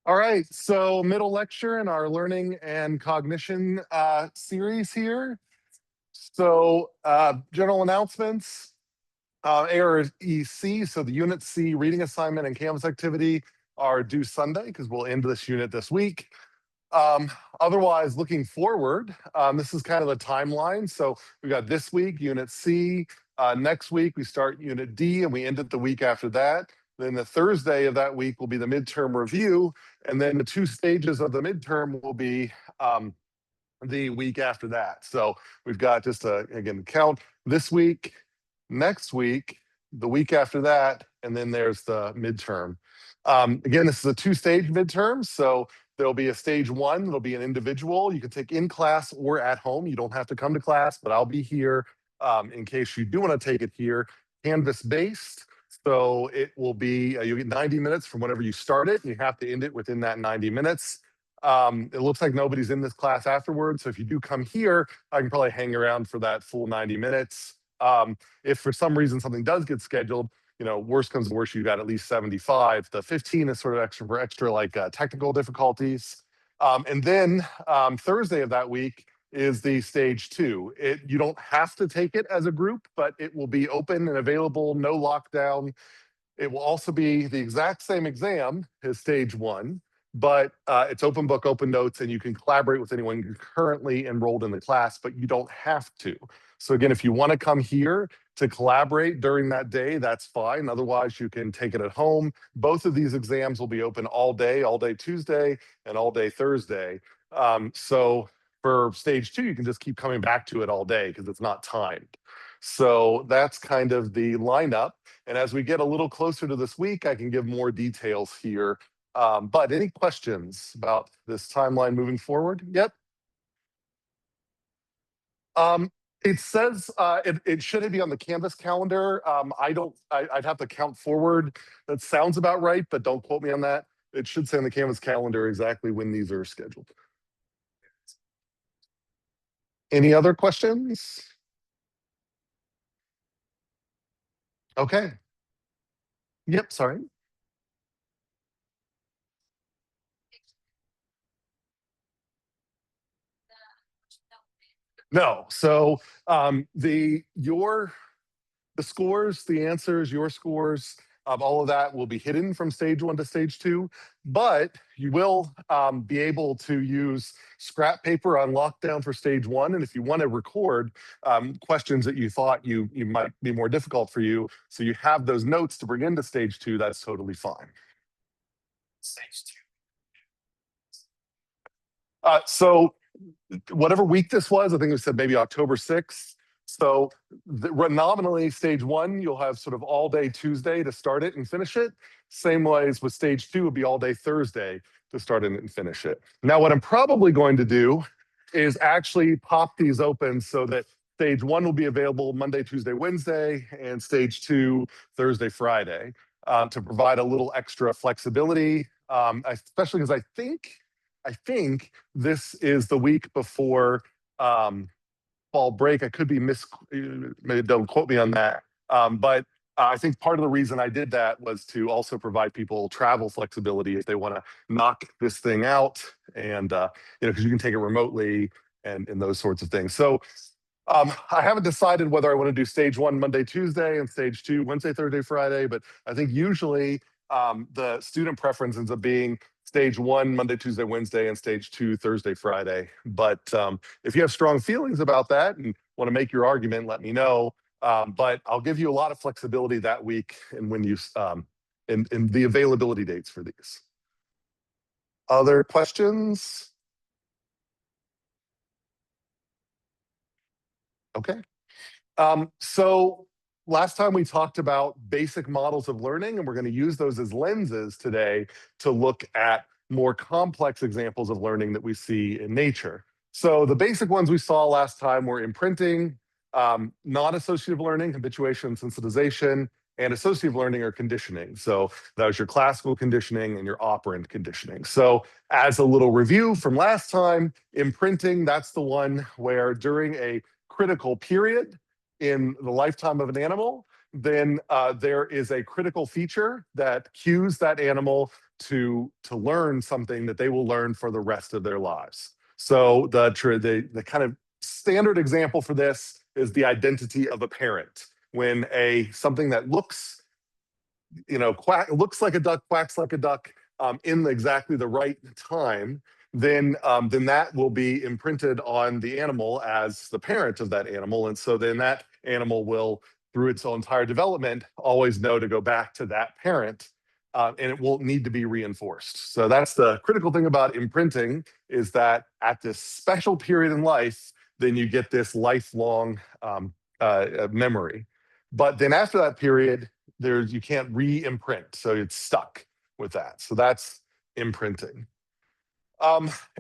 All right, so middle lecture in our learning and cognition series here. So general announcements, AREC, so the Unit C reading assignment and Canvas activity are due Sunday because we'll end this unit this week. Otherwise, looking forward, this is kind of the timeline. So we got this week, Unit C. Next week, we start Unit D and we end it the week after that. Then the Thursday of that week will be the midterm review. And then the two stages of the midterm will be the week after that. So we've got just again, count this week, next week, the week after that, and then there's the midterm. Again, this is a two-stage midterm. So there'll be a stage one, it'll be an individual. You can take in class or at home. You don't have to come to class, but I'll be here in case you do want to take it here. Canvas-based. So it will be, you get 90 minutes from whenever you start it. And you have to end it within that 90 minutes. It looks like nobody's in this class afterwards. So if you do come here, I can probably hang around for that full 90 minutes. If for some reason something does get scheduled, worst comes to worst, you got at least 75. The 15 is sort of extra for extra like technical difficulties. And then Thursday of that week is the stage two. You don't have to take it as a group, but it will be open and available, no lockdown. It will also be the exact same exam as stage one, but it's open book, open notes, and you can collaborate with anyone currently enrolled in the class, but you don't have to. So again, if you want to come here to collaborate during that day, that's fine. Otherwise, you can take it at home. Both of these exams will be open all day Tuesday and all day Thursday. So for stage two, you can just keep coming back to it all day because it's not timed. So that's kind of the lineup. And as we get a little closer to this week, I can give more details here. But any questions about this timeline moving forward? Yep. It says it should be on the Canvas calendar. I'd have to count forward. That sounds about right, but don't quote me on that. It should say on the Canvas calendar exactly when these are scheduled. Any other questions? Okay. Yep, sorry. No. So the scores, the answers, your scores, all of that will be hidden from stage one to stage two, but you will be able to use scrap paper on lockdown for stage one. And if you want to record questions that you thought you might be more difficult for you, so you have those notes to bring into stage two, that's totally fine. Stage two. So whatever week this was, I think we said maybe October 6th. So nominally stage one, you'll have sort of all day Tuesday to start it and finish it. Same ways with stage two would be all day Thursday to start it and finish it. Now, what I'm probably going to do is actually pop these open so that stage one will be available Monday, Tuesday, Wednesday, and stage two, Thursday, Friday, to provide a little extra flexibility, especially because I think this is the week before fall break. I could be maybe don't quote me on that. But I think part of the reason I did that was to also provide people travel flexibility if they want to knock this thing out, and because you can take it remotely and those sorts of things. So I haven't decided whether I want to do stage one Monday, Tuesday, and stage two Wednesday, Thursday, Friday. But I think usually the student preference ends up being stage one Monday, Tuesday, Wednesday, and stage two Thursday, Friday. But if you have strong feelings about that and want to make your argument, let me know. But I'll give you a lot of flexibility that week and when you in the availability dates for these. Other questions? Okay. So last time we talked about basic models of learning, and we're going to use those as lenses today to look at more complex examples of learning that we see in nature. So the basic ones we saw last time were imprinting, non-associative learning, habituation, sensitization, and associative learning or conditioning. So that was your classical conditioning and your operant conditioning. So as a little review from last time, imprinting, that's the one where during a critical period in the lifetime of an animal, then there is a critical feature that cues that animal to learn something that they will learn for the rest of their lives. So the kind of standard example for this is the identity of a parent. When something that looks, looks like a duck, quacks like a duck, in exactly the right time, then that will be imprinted on the animal as the parent of that animal. And so then that animal will, through its entire development, always know to go back to that parent, and it won't need to be reinforced. So that's the critical thing about imprinting, is that at this special period in life, then you get this lifelong memory. But then after that period, you can't re-imprint, so it's stuck with that. So that's imprinting.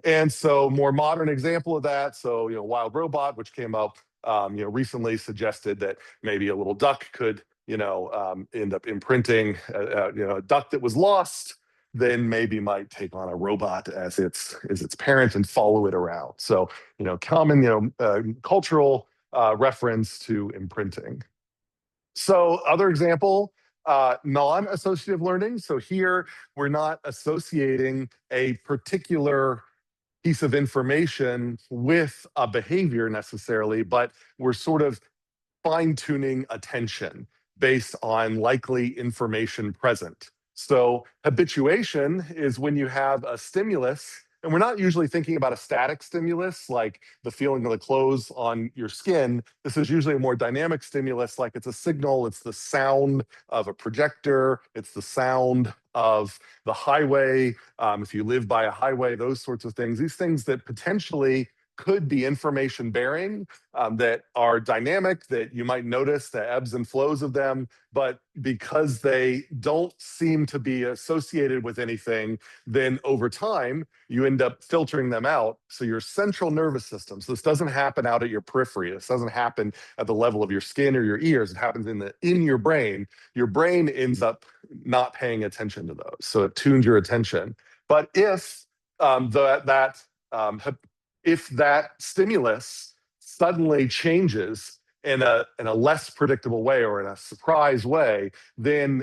And so more modern example of that, so Wild Robot, which came up recently, suggested that maybe a little duck could end up imprinting a duck that was lost, then maybe might take on a robot as its parent and follow it around. So common cultural reference to imprinting. So other example, non-associative learning. So here we're not associating a particular piece of information with a behavior necessarily, but we're sort of fine-tuning attention based on likely information present. So habituation is when you have a stimulus, and we're not usually thinking about a static stimulus like the feeling of the clothes on your skin. This is usually a more dynamic stimulus, like it's a signal, it's the sound of a projector, it's the sound of the highway. If you live by a highway, those sorts of things, these things that potentially could be information bearing, that are dynamic, that you might notice the ebbs and flows of them, but because they don't seem to be associated with anything, then over time, you end up filtering them out. So your central nervous system, so this doesn't happen out at your periphery, this doesn't happen at the level of your skin or your ears, it happens in your brain. Your brain ends up not paying attention to those, so it tunes your attention. But if if that stimulus suddenly changes in a less predictable way or in a surprise way, then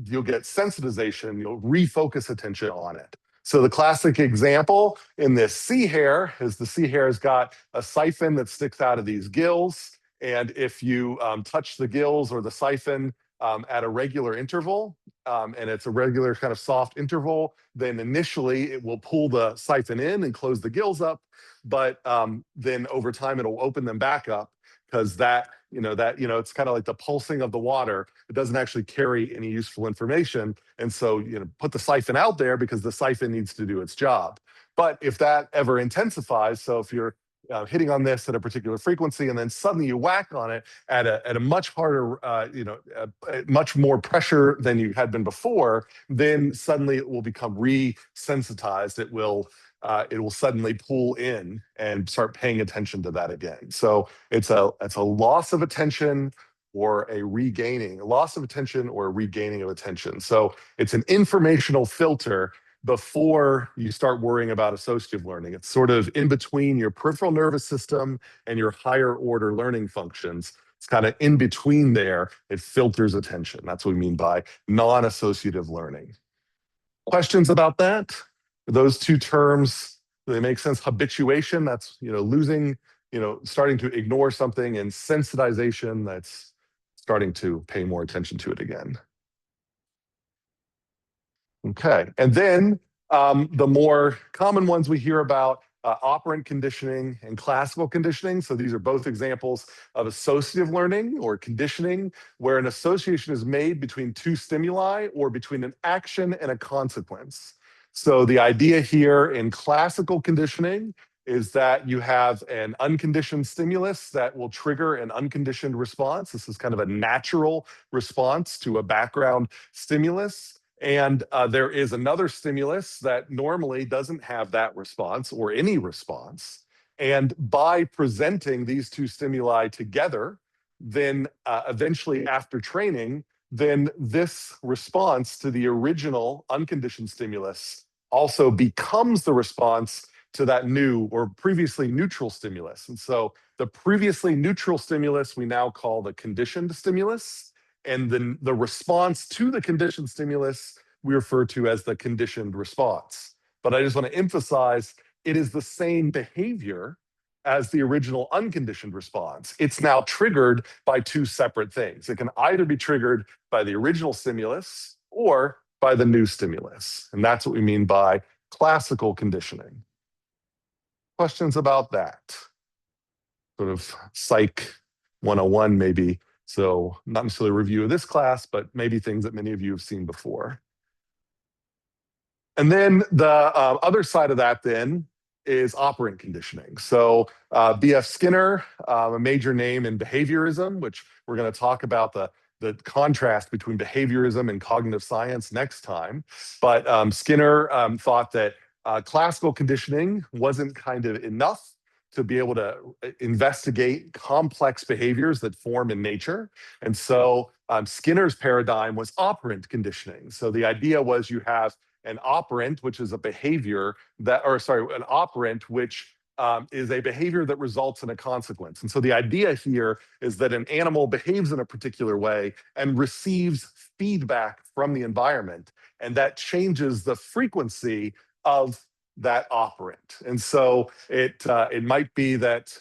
you'll get sensitization, you'll refocus attention on it. So the classic example in this sea hare is the sea hare has got a siphon that sticks out of these gills. And if you touch the gills or the siphon at a regular interval, and it's a regular kind of soft interval, then initially it will pull the siphon in and close the gills up. But then over time it'll open them back up, because it's kind of like the pulsing of the water. It doesn't actually carry any useful information. And so put the siphon out there because the siphon needs to do its job. But if that ever intensifies, so if you're hitting on this at a particular frequency, and then suddenly you whack on it at a much harder, much more pressure than you had been before, then suddenly it will become resensitized. It will suddenly pull in and start paying attention to that again. So it's a loss of attention or a loss of attention or a regaining of attention. So it's an informational filter before you start worrying about associative learning. It's sort of in between your peripheral nervous system and your higher order learning functions. It's kind of in between there. It filters attention. That's what we mean by non-associative learning. Questions about that? Those two terms, do they make sense? Habituation, that's losing, starting to ignore something, and sensitization, that's starting to pay more attention to it again. Okay, and then the more common ones we hear about, operant conditioning and classical conditioning. So these are both examples of associative learning or conditioning, where an association is made between two stimuli or between an action and a consequence. So the idea here in classical conditioning is that you have an unconditioned stimulus that will trigger an unconditioned response. This is kind of a natural response to a background stimulus. And there is another stimulus that normally doesn't have that response or any response. And by presenting these two stimuli together, then eventually after training, then this response to the original unconditioned stimulus also becomes the response to that new or previously neutral stimulus. And so the previously neutral stimulus we now call the conditioned stimulus. And then the response to the conditioned stimulus we refer to as the conditioned response. But I just want to emphasize it is the same behavior as the original unconditioned response. It's now triggered by two separate things. It can either be triggered by the original stimulus or by the new stimulus. And that's what we mean by classical conditioning. Questions about that? Sort of psych 101 maybe. So not necessarily a review of this class, but maybe things that many of you have seen before. And then the other side of that then is operant conditioning. So B.F. Skinner, a major name in behaviorism, which we're going to talk about the contrast between behaviorism and cognitive science next time. But Skinner thought that classical conditioning wasn't kind of enough to be able to investigate complex behaviors that form in nature. And so Skinner's paradigm was operant conditioning. So the idea was you have an operant, which is a behavior that, or sorry, an operant, which is a behavior that results in a consequence. And so the idea here is that an animal behaves in a particular way and receives feedback from the environment, and that changes the frequency of that operant. And so it might be that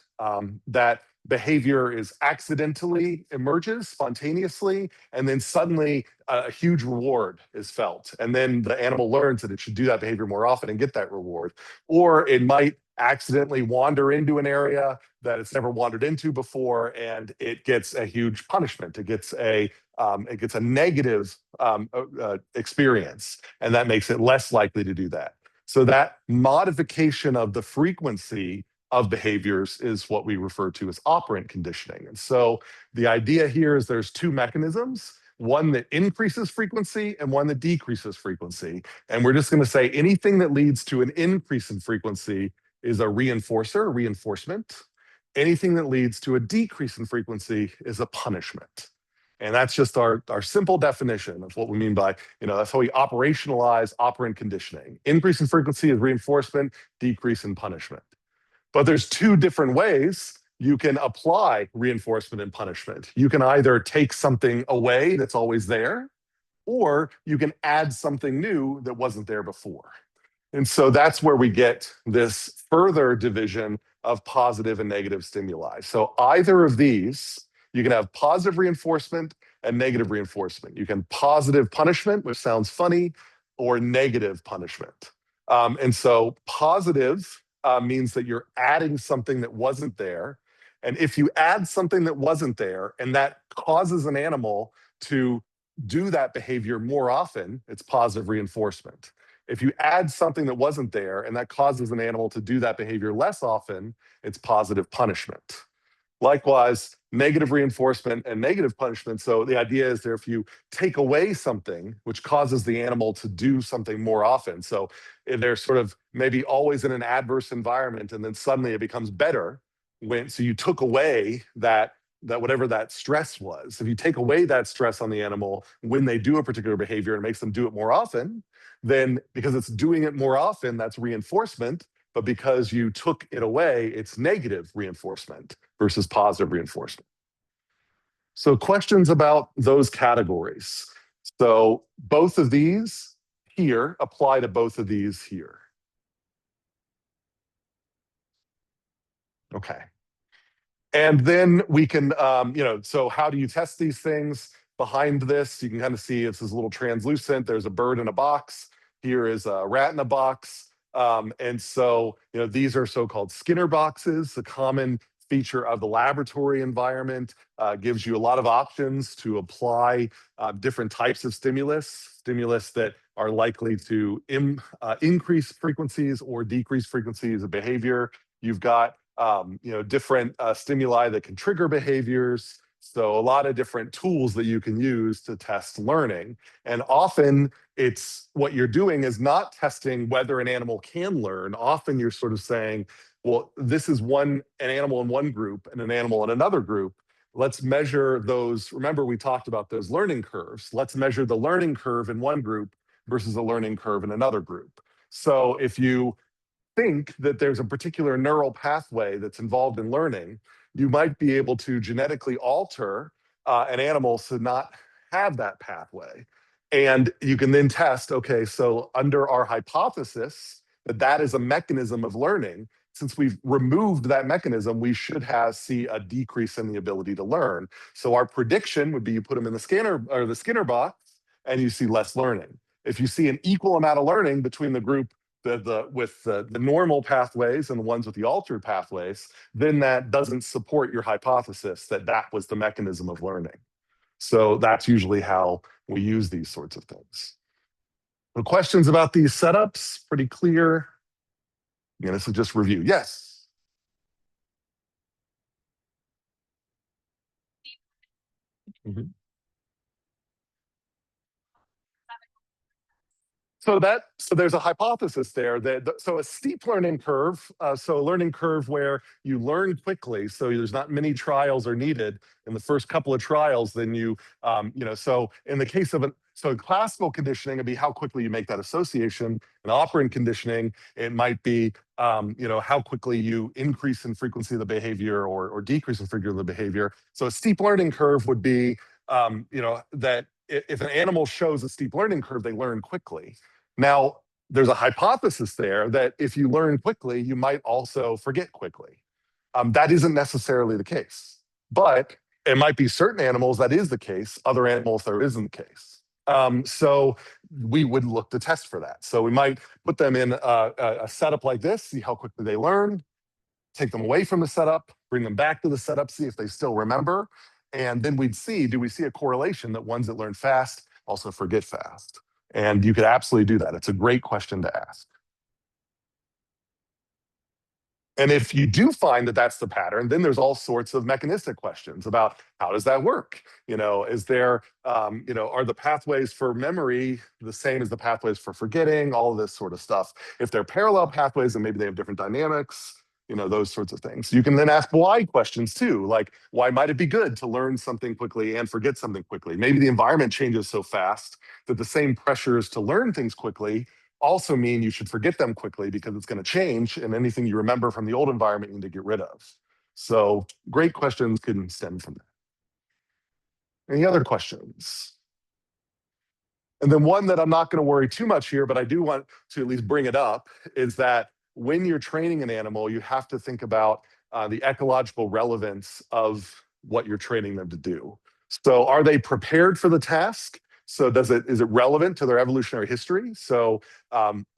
that behavior is accidentally emerges spontaneously, and then suddenly a huge reward is felt. And then the animal learns that it should do that behavior more often and get that reward. Or it might accidentally wander into an area that it's never wandered into before, and it gets a huge punishment. It gets a negative experience, and that makes it less likely to do that. So that modification of the frequency of behaviors is what we refer to as operant conditioning. And so the idea here is there's two mechanisms, one that increases frequency and one that decreases frequency. And we're just going to say anything that leads to an increase in frequency is a reinforcer, reinforcement. Anything that leads to a decrease in frequency is a punishment. And that's just our simple definition of what we mean by, that's how we operationalize operant conditioning. Increase in frequency is reinforcement, decrease in punishment. But there's two different ways you can apply reinforcement and punishment. You can either take something away that's always there, or you can add something new that wasn't there before. And so that's where we get this further division of positive and negative stimuli. So either of these, you can have positive reinforcement and negative reinforcement. You can positive punishment, which sounds funny, or negative punishment. And so positive means that you're adding something that wasn't there. And if you add something that wasn't there and that causes an animal to do that behavior more often, it's positive reinforcement. If you add something that wasn't there and that causes an animal to do that behavior less often, it's positive punishment. Likewise, negative reinforcement and negative punishment. So the idea is that if you take away something which causes the animal to do something more often, so they're sort of maybe always in an adverse environment and then suddenly it becomes better, so you took away that whatever that stress was. If you take away that stress on the animal when they do a particular behavior and makes them do it more often, then because it's doing it more often, that's reinforcement. But because you took it away, it's negative reinforcement versus positive reinforcement. So questions about those categories. So both of these here apply to both of these here. Okay. And then we can, so how do you test these things? Behind this, you can kind of see it's this little translucent. There's a bird in a box. Here is a rat in a box. And so, these are so-called Skinner boxes. A common feature of the laboratory environment gives you a lot of options to apply different types of stimulus that are likely to increase frequencies or decrease frequencies of behavior. You've got different stimuli that can trigger behaviors. So a lot of different tools that you can use to test learning. And often it's what you're doing is not testing whether an animal can learn. Often you're sort of saying, well, this is an animal in one group and an animal in another group. Let's measure those. Remember, we talked about those learning curves. Let's measure the learning curve in one group versus a learning curve in another group. So if you think that there's a particular neural pathway that's involved in learning, you might be able to genetically alter an animal to not have that pathway. And you can then test, okay, so under our hypothesis that that is a mechanism of learning, since we've removed that mechanism, we should see a decrease in the ability to learn. So our prediction would be you put them in the scanner or the Skinner box and you see less learning. If you see an equal amount of learning between the group with the normal pathways and the ones with the altered pathways, then that doesn't support your hypothesis that that was the mechanism of learning. So that's usually how we use these sorts of things. The questions about these setups, pretty clear. Again, this is just review. Yes. Mm-hmm. So there's a hypothesis there so a steep learning curve, so a learning curve where you learn quickly, so there's not many trials are needed in the first couple of trials. Then so in the case of classical conditioning, it'd be how quickly you make that association. In operant conditioning, it might be how quickly you increase in frequency of the behavior or decrease in frequency of the behavior. So a steep learning curve would be that if an animal shows a steep learning curve, they learn quickly. Now, there's a hypothesis there that if you learn quickly, you might also forget quickly. That isn't necessarily the case, but it might be certain animals that is the case, other animals there isn't the case. So we would look to test for that. So we might put them in a setup like this, see how quickly they learn, take them away from the setup, bring them back to the setup, see if they still remember. And then do we see a correlation that ones that learn fast also forget fast? And you could absolutely do that. It's a great question to ask. And if you do find that that's the pattern, then there's all sorts of mechanistic questions about how does that work? Is there, are the pathways for memory the same as the pathways for forgetting? All of this sort of stuff. If they're parallel pathways, then maybe they have different dynamics. Those sorts of things. You can then ask why questions too, like why might it be good to learn something quickly and forget something quickly? Maybe the environment changes so fast that the same pressures to learn things quickly also mean you should forget them quickly because it's going to change, and anything you remember from the old environment you need to get rid of. So great questions can stem from that. Any other questions? And then one that I'm not going to worry too much here, but I do want to at least bring it up, is that when you're training an animal, you have to think about the ecological relevance of what you're training them to do. So are they prepared for the task? So is it relevant to their evolutionary history? So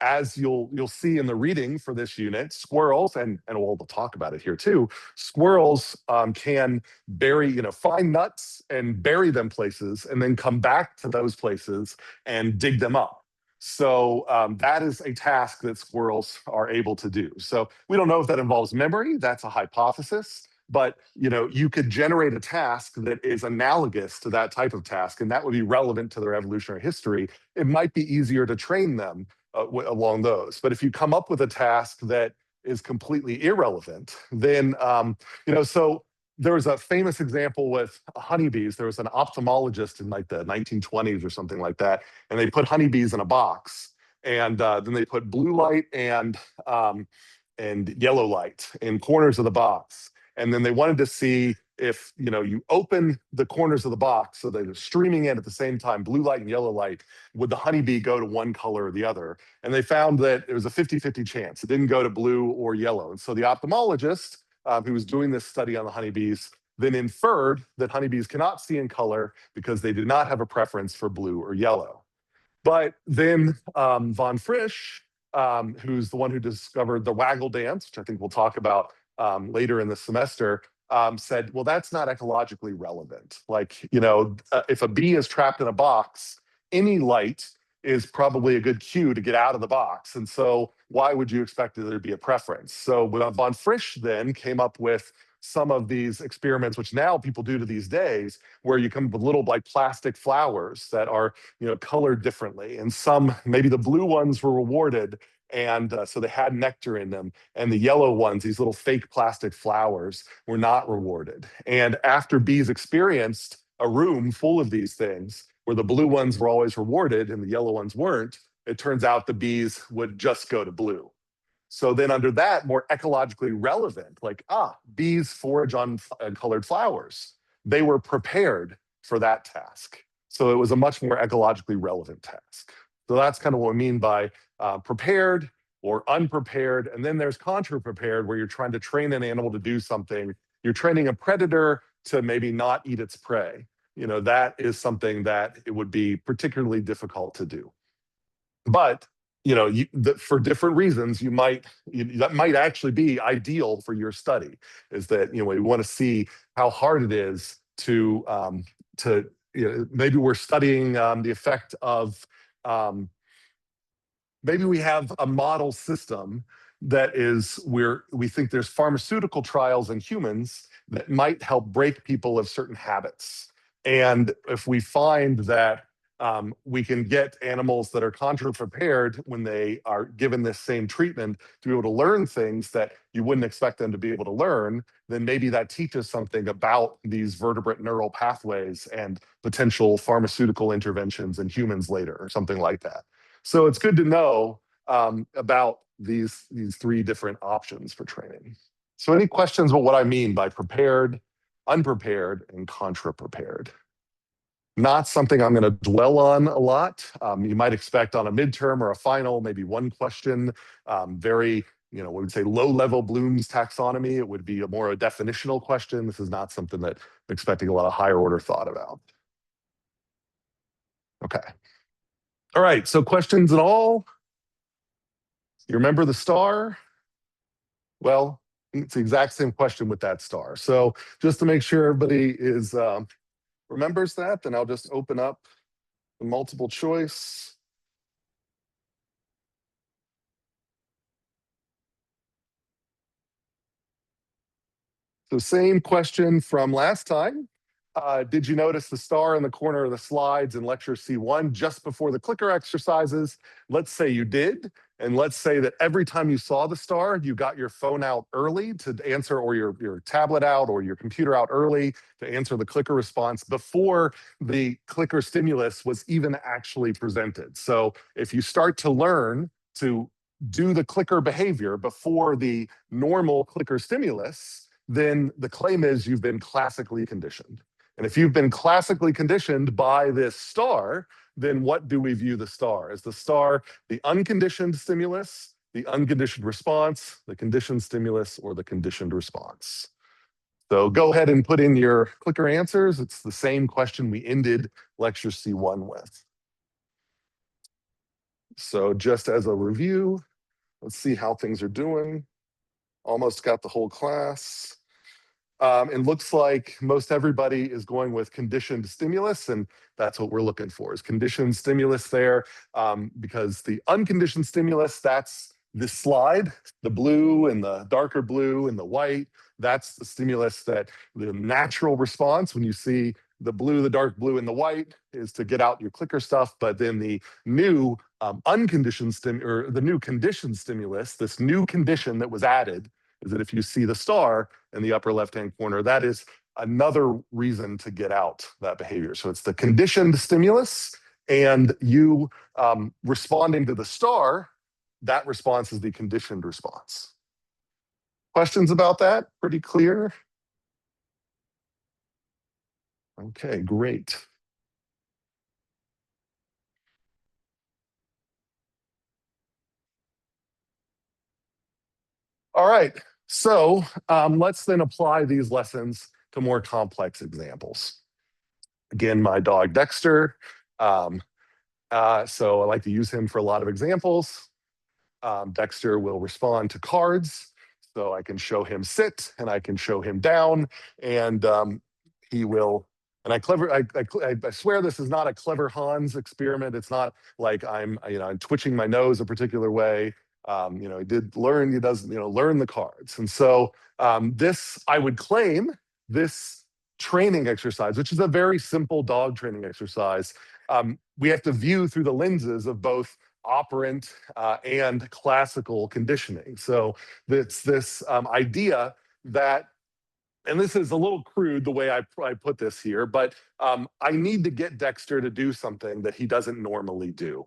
as you'll see in the reading for this unit, squirrels, and we'll talk about it here too, squirrels can find nuts and bury them places and then come back to those places and dig them up. So that is a task that squirrels are able to do. So we don't know if that involves memory. That's a hypothesis. But you could generate a task that is analogous to that type of task, and that would be relevant to their evolutionary history. It might be easier to train them along those. But if you come up with a task that is completely irrelevant, then so there was a famous example with honeybees. There was an ophthalmologist in like the 1920s or something like that, and they put honeybees in a box, and then they put blue light and yellow light in corners of the box. And then they wanted to see if you open the corners of the box so they're streaming in at the same time, blue light and yellow light, would the honeybee go to one color or the other? And they found that it was a 50-50 chance. It didn't go to blue or yellow. And so the ophthalmologist who was doing this study on the honeybees then inferred that honeybees cannot see in color because they did not have a preference for blue or yellow. But then von Frisch, who's the one who discovered the waggle dance, which I think we'll talk about later in the semester, said, well, that's not ecologically relevant. Like, if a bee is trapped in a box, any light is probably a good cue to get out of the box. And so why would you expect there to be a preference? So von Frisch then came up with some of these experiments, which now people do to these days, where you come up with little like plastic flowers that are colored differently. And some, maybe the blue ones were rewarded, and so they had nectar in them. And the yellow ones, these little fake plastic flowers, were not rewarded. And after bees experienced a room full of these things, where the blue ones were always rewarded and the yellow ones weren't, it turns out the bees would just go to blue. So then under that, more ecologically relevant, like, bees forage on colored flowers. They were prepared for that task. So it was a much more ecologically relevant task. So that's kind of what we mean by prepared or unprepared. And then there's contra-prepared, where you're trying to train an animal to do something. You're training a predator to maybe not eat its prey. That is something that it would be particularly difficult to do. But for different reasons, that might actually be ideal for your study. Is that we want to see how hard it is to maybe we're studying the effect of maybe we have a model system that is where we think there's pharmaceutical trials in humans that might help break people of certain habits. And if we find that we can get animals that are contra-prepared when they are given this same treatment to be able to learn things that you wouldn't expect them to be able to learn, then maybe that teaches something about these vertebrate neural pathways and potential pharmaceutical interventions in humans later, or something like that. So it's good to know about these three different options for training. So any questions about what I mean by prepared, unprepared, and contra-prepared? Not something I'm going to dwell on a lot. You might expect on a midterm or a final, maybe one question, very, we would say low-level Bloom's taxonomy. It would be a definitional question. This is not something that I'm expecting a lot of higher order thought about. Okay. All right, so questions at all? You remember the star? Well, it's the exact same question with that star. So just to make sure everybody remembers that, then I'll just open up the multiple choice. So same question from last time. Did you notice the star in the corner of the slides in lecture C1 just before the clicker exercises? Let's say you did. And let's say that every time you saw the star, you got your phone out early to answer, or your tablet out, or your computer out early to answer the clicker response before the clicker stimulus was even actually presented. So if you start to learn to do the clicker behavior before the normal clicker stimulus, then the claim is you've been classically conditioned. And if you've been classically conditioned by this star, then what do we view the star? Is the star the unconditioned stimulus, the unconditioned response, the conditioned stimulus, or the conditioned response? So go ahead and put in your clicker answers. It's the same question we ended lecture C1 with. So just as a review, let's see how things are doing. Almost got the whole class. It looks like most everybody is going with conditioned stimulus, and that's what we're looking for, is conditioned stimulus there, because the unconditioned stimulus, that's this slide, the blue and the darker blue and the white, that's the stimulus that the natural response when you see the blue, the dark blue, and the white is to get out your clicker stuff. But then the new unconditioned or the new conditioned stimulus, this new condition that was added, is that if you see the star in the upper left-hand corner, that is another reason to get out that behavior. So it's the conditioned stimulus, and you responding to the star, that response is the conditioned response. Questions about that? Pretty clear? Okay, great. All right, so let's then apply these lessons to more complex examples. Again, my dog Dexter. So I like to use him for a lot of examples. Dexter will respond to cards. So I can show him sit, and I can show him down, and he will. And I swear this is not a clever Hans experiment. It's not like I'm twitching my nose a particular way. He did learn. He does learn the cards, and so this, I would claim, this training exercise, which is a very simple dog training exercise, we have to view through the lenses of both operant and classical conditioning. So it's this idea that, and this is a little crude the way I put this here, but I need to get Dexter to do something that he doesn't normally do.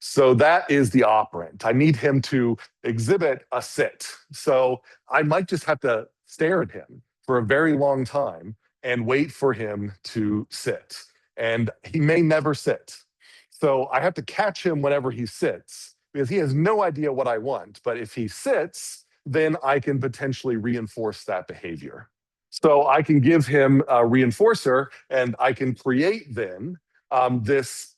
So that is the operant. I need him to exhibit a sit. So I might just have to stare at him for a very long time and wait for him to sit. and he may never sit. So I have to catch him whenever he sits because he has no idea what I want. But if he sits, then I can potentially reinforce that behavior. So I can give him a reinforcer, and I can create then this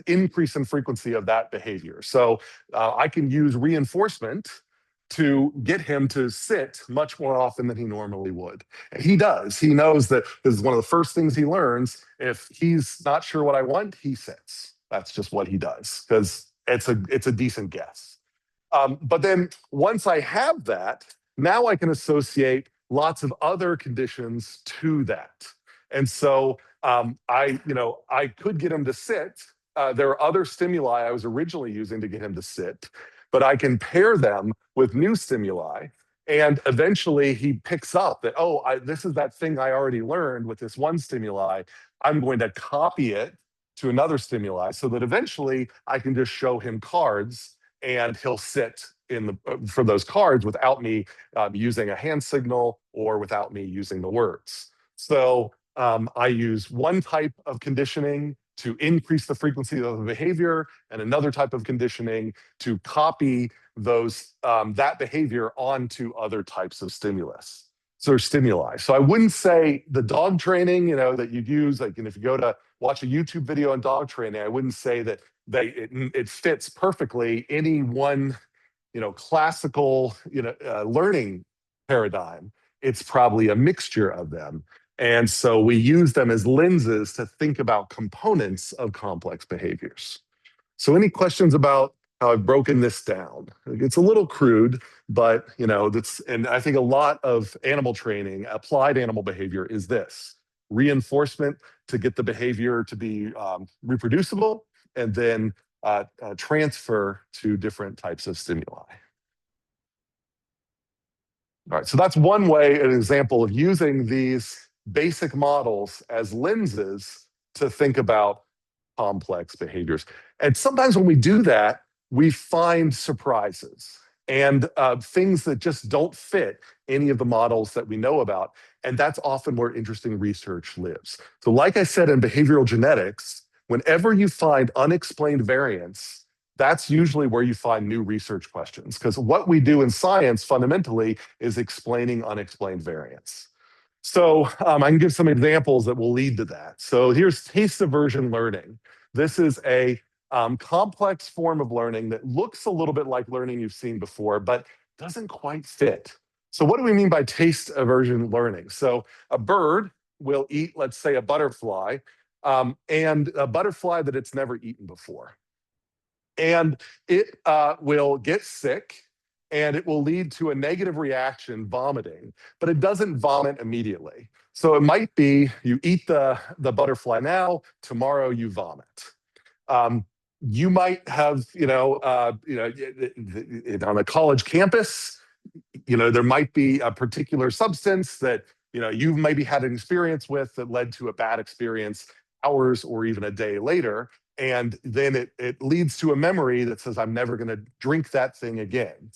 increase in frequency of that behavior. So I can use reinforcement to get him to sit much more often than he normally would. And he does. He knows that this is one of the first things he learns. If he's not sure what I want, he sits. That's just what he does because it's a decent guess. But then once I have that, now I can associate lots of other conditions to that. And so I could get him to sit. There are other stimuli I was originally using to get him to sit, but I can pair them with new stimuli. And eventually he picks up that, this is that thing I already learned with this one stimuli. I'm going to copy it to another stimuli so that eventually I can just show him cards and he'll sit for those cards without me using a hand signal or without me using the words. So I use one type of conditioning to increase the frequency of the behavior and another type of conditioning to copy that behavior onto other types of stimuli. So I wouldn't say the dog training, that you'd use, like, and if you go to watch a YouTube video on dog training, I wouldn't say that it fits perfectly any one, classical, learning paradigm. It's probably a mixture of them. And so we use them as lenses to think about components of complex behaviors. So any questions about how I've broken this down? It's a little crude, but and I think a lot of animal training, applied animal behavior, is this: reinforcement to get the behavior to be reproducible, and then transfer to different types of stimuli. All right, so that's one way, an example of using these basic models as lenses to think about complex behaviors. And sometimes when we do that, we find surprises and things that just don't fit any of the models that we know about. And that's often where interesting research lives. So like I said, in behavioral genetics, whenever you find unexplained variants, that's usually where you find new research questions, because what we do in science fundamentally is explaining unexplained variants. So I can give some examples that will lead to that. So here's taste-aversion learning. This is a complex form of learning that looks a little bit like learning you've seen before, but doesn't quite fit. So what do we mean by taste-aversion learning? So a bird will eat, let's say, a butterfly, and a butterfly that it's never eaten before. And it will get sick, and it will lead to a negative reaction, vomiting, but it doesn't vomit immediately. So it might be you eat the butterfly now, tomorrow you vomit. You might have, on a college campus, there might be a particular substance that, you've maybe had an experience with that led to a bad experience hours or even a day later. And then it leads to a memory that says, I'm never going to drink that thing again.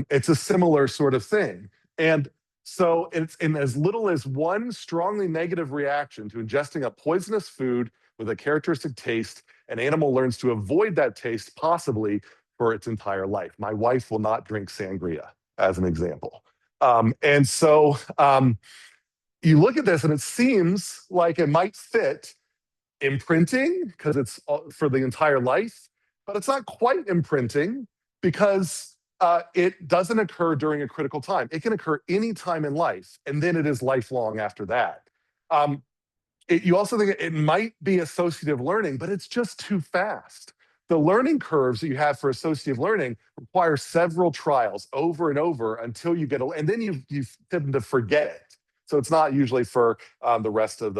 It's a similar sort of thing. And so it's in as little as one strongly negative reaction to ingesting a poisonous food with a characteristic taste, an animal learns to avoid that taste possibly for its entire life. My wife will not drink sangria, as an example. And so you look at this and it seems like it might fit imprinting because it's for the entire life, but it's not quite imprinting because it doesn't occur during a critical time. It can occur any time in life, and then it is lifelong after that. You also think it might be associative learning, but it's just too fast. The learning curves that you have for associative learning require several trials over and over until you get, and then you tend to forget it. So it's not usually for the rest of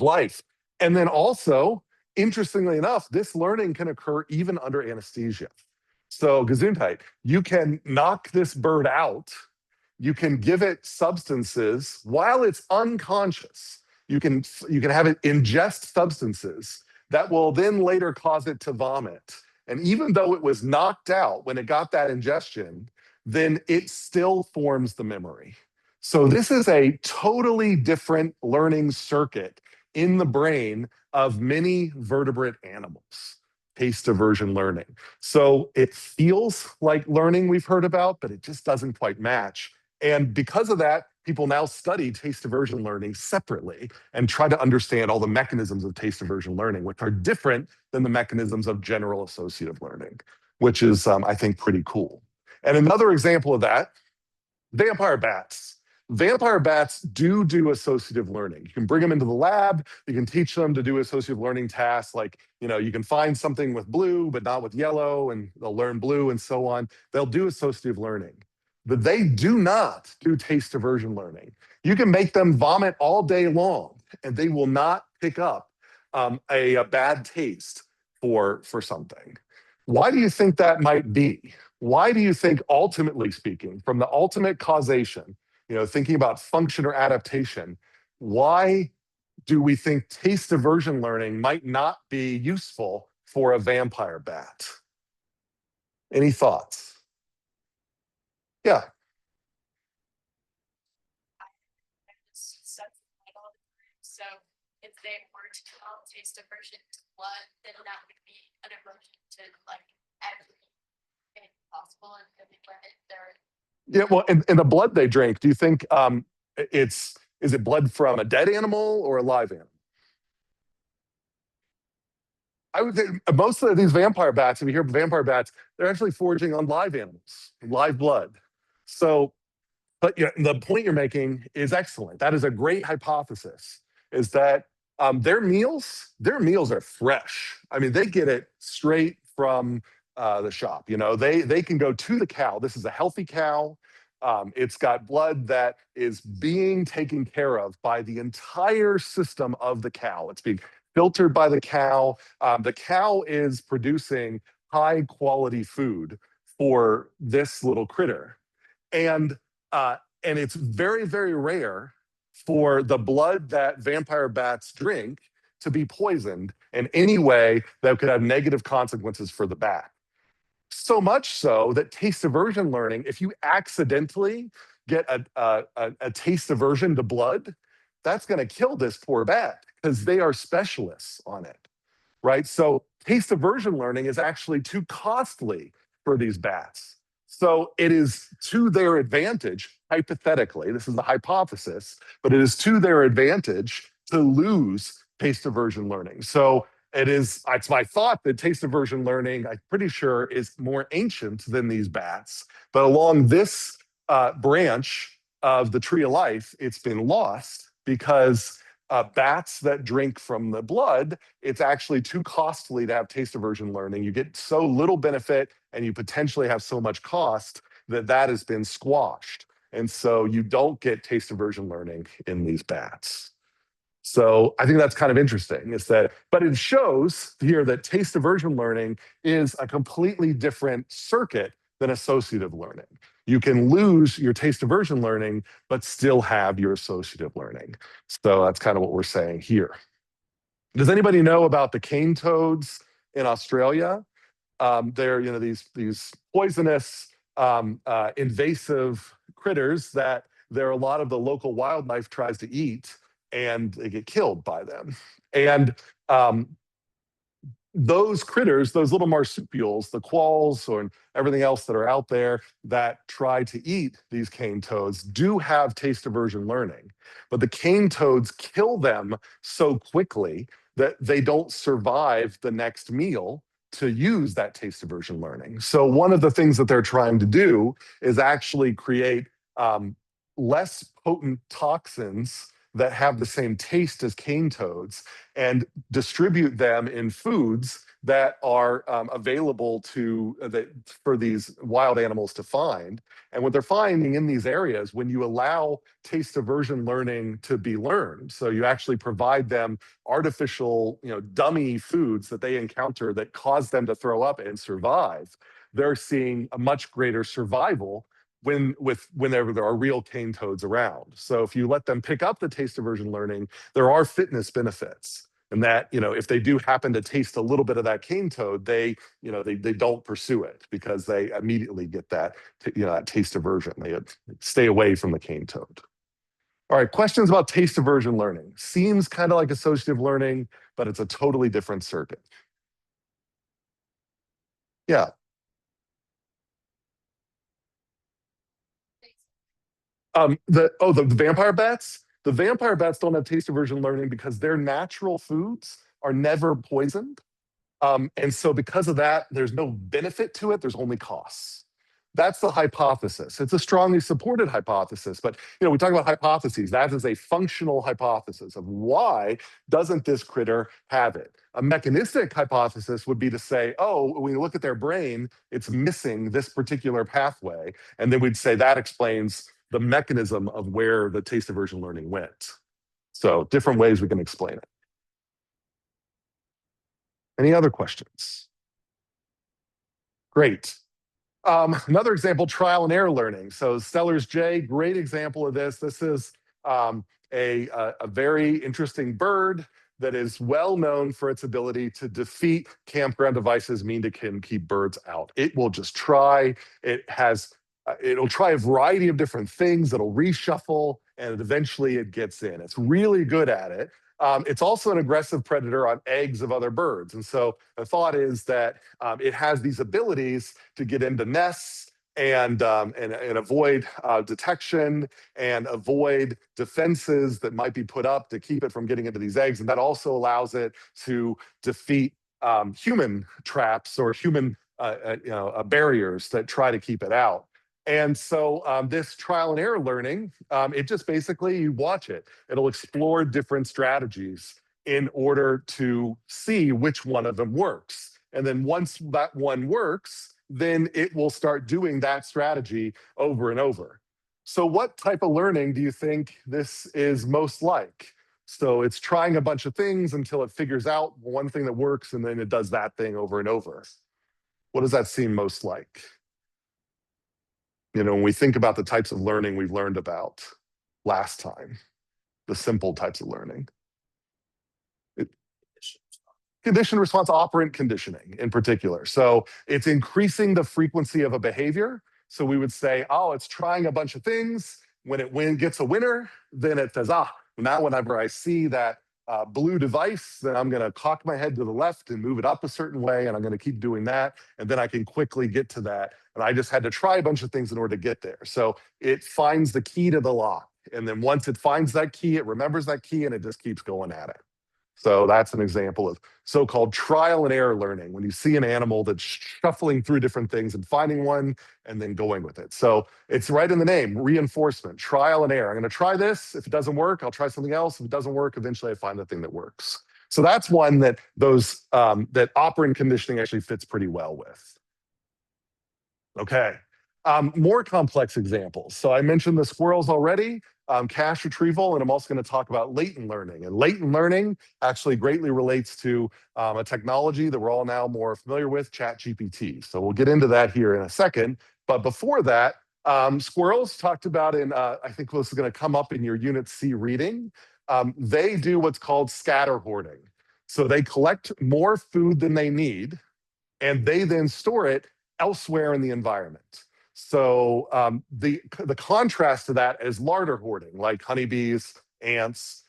life. And then also, interestingly enough, this learning can occur even under anesthesia. So Gesundheit, you can knock this bird out. You can give it substances while it's unconscious. You can have it ingest substances that will then later cause it to vomit. And even though it was knocked out when it got that ingestion, then it still forms the memory. So this is a totally different learning circuit in the brain of many vertebrate animals, taste aversion learning. So it feels like learning we've heard about, but it just doesn't quite match. And because of that, people now study taste aversion learning separately and try to understand all the mechanisms of taste aversion learning, which are different than the mechanisms of general associative learning, which is, I think, pretty cool. And another example of that, vampire bats. Vampire bats do associative learning. You can bring them into the lab. You can teach them to do associative learning tasks like, you can find something with blue, but not with yellow, and they'll learn blue and so on. They'll do associative learning, but they do not do taste aversion learning. You can make them vomit all day long, and they will not pick up a bad taste for something. Why do you think that might be? Why do you think, ultimately speaking, from the ultimate causation, thinking about function or adaptation, why do we think taste aversion learning might not be useful for a vampire bat? Any thoughts? Yeah. So if they were to develop taste aversion to blood, then that would be an aversion to like everything possible and every planet there. Yeah, well, in the blood they drink, do you think is it blood from a dead animal or a live animal? I would think most of these vampire bats, if you hear vampire bats, they're actually foraging on live animals, live blood. So, but the point you're making is excellent. That is a great hypothesis, is that their meals are fresh. I mean, they get it straight from the shop. They can go to the cow. This is a healthy cow. It's got blood that is being taken care of by the entire system of the cow. It's being filtered by the cow. The cow is producing high quality food for this little critter. And it's very, very rare for the blood that vampire bats drink to be poisoned in any way that could have negative consequences for the bat. So much so that taste aversion learning, if you accidentally get a taste aversion to blood, that's going to kill this poor bat because they are specialists on it, right? So taste aversion learning is actually too costly for these bats. So it is to their advantage, hypothetically, this is a hypothesis, but it is to their advantage to lose taste aversion learning. So it's my thought that taste aversion learning, I'm pretty sure, is more ancient than these bats. But along this branch of the tree of life, it's been lost because bats that drink from the blood, it's actually too costly to have taste aversion learning. You get so little benefit and you potentially have so much cost that has been squashed. And so you don't get taste aversion learning in these bats. So I think that's kind of interesting, but it shows here that taste aversion learning is a completely different circuit than associative learning. You can lose your taste aversion learning, but still have your associative learning. So that's kind of what we're saying here. Does anybody know about the cane toads in Australia? They're these poisonous, invasive critters that a lot of the local wildlife tries to eat, and they get killed by them. And those critters, those little marsupials, the quolls or everything else that are out there that try to eat these cane toads do have taste aversion learning. But the cane toads kill them so quickly that they don't survive the next meal to use that taste aversion learning. So one of the things that they're trying to do is actually create less potent toxins that have the same taste as cane toads and distribute them in foods that are available for these wild animals to find. And what they're finding in these areas, when you allow taste aversion learning to be learned, so you actually provide them artificial, dummy foods that they encounter that cause them to throw up and survive, they're seeing a much greater survival whenever there are real cane toads around. So if you let them pick up the taste aversion learning, there are fitness benefits. And that, if they do happen to taste a little bit of that cane toad, they don't pursue it because they immediately get that taste aversion. They stay away from the cane toad. All right, questions about taste aversion learning. Seems kind of like associative learning, but it's a totally different circuit. Yeah. The vampire bats. The vampire bats don't have taste aversion learning because their natural foods are never poisoned. And so because of that, there's no benefit to it, there's only costs. That's the hypothesis. It's a strongly supported hypothesis, but we talk about hypotheses. That is a functional hypothesis of why doesn't this critter have it? A mechanistic hypothesis would be to say, oh, when you look at their brain, it's missing this particular pathway. And then we'd say that explains the mechanism of where the taste aversion learning went. So different ways we can explain it. Any other questions? Great. Another example, trial and error learning. So Steller's J, great example of this. This is a very interesting bird that is well known for its ability to defeat campground devices mean it can keep birds out. It will just try. It'll try a variety of different things. It'll reshuffle, and eventually it gets in. It's really good at it. It's also an aggressive predator on eggs of other birds. And so the thought is that it has these abilities to get into nests and avoid detection and avoid defenses that might be put up to keep it from getting into these eggs. And that also allows it to defeat human traps or human barriers that try to keep it out. And so this trial and error learning, it just basically, you watch it. It'll explore different strategies in order to see which one of them works. And then once that one works, then it will start doing that strategy over and over. So what type of learning do you think this is most like? So it's trying a bunch of things until it figures out one thing that works, and then it does that thing over and over. What does that seem most like? When we think about the types of learning we've learned about last time, the simple types of learning. Conditioned response, operant conditioning in particular. So it's increasing the frequency of a behavior. So we would say, oh, it's trying a bunch of things. When it gets a winner, then it says, now whenever I see that blue device, then I'm going to cock my head to the left and move it up a certain way, and I'm going to keep doing that, and then I can quickly get to that. And I just had to try a bunch of things in order to get there. So it finds the key to the lock, and then once it finds that key, it remembers that key, and it just keeps going at it. So that's an example of so-called trial and error learning, when you see an animal that's shuffling through different things and finding one and then going with it. So it's right in the name, reinforcement, trial and error. I'm going to try this. If it doesn't work, I'll try something else. If it doesn't work, eventually I find the thing that works. So that's one that that operant conditioning actually fits pretty well with. Okay. More complex examples. So I mentioned the squirrels already, cache retrieval, and I'm also going to talk about latent learning. And latent learning actually greatly relates to a technology that we're all now more familiar with, ChatGPT. So we'll get into that here in a second. But before that, squirrels talked about I think this is going to come up in your Unit C reading. They do what's called scatter hoarding. So they collect more food than they need, and they then store it elsewhere in the environment. So the contrast to that is larder hoarding, like honeybees, ants.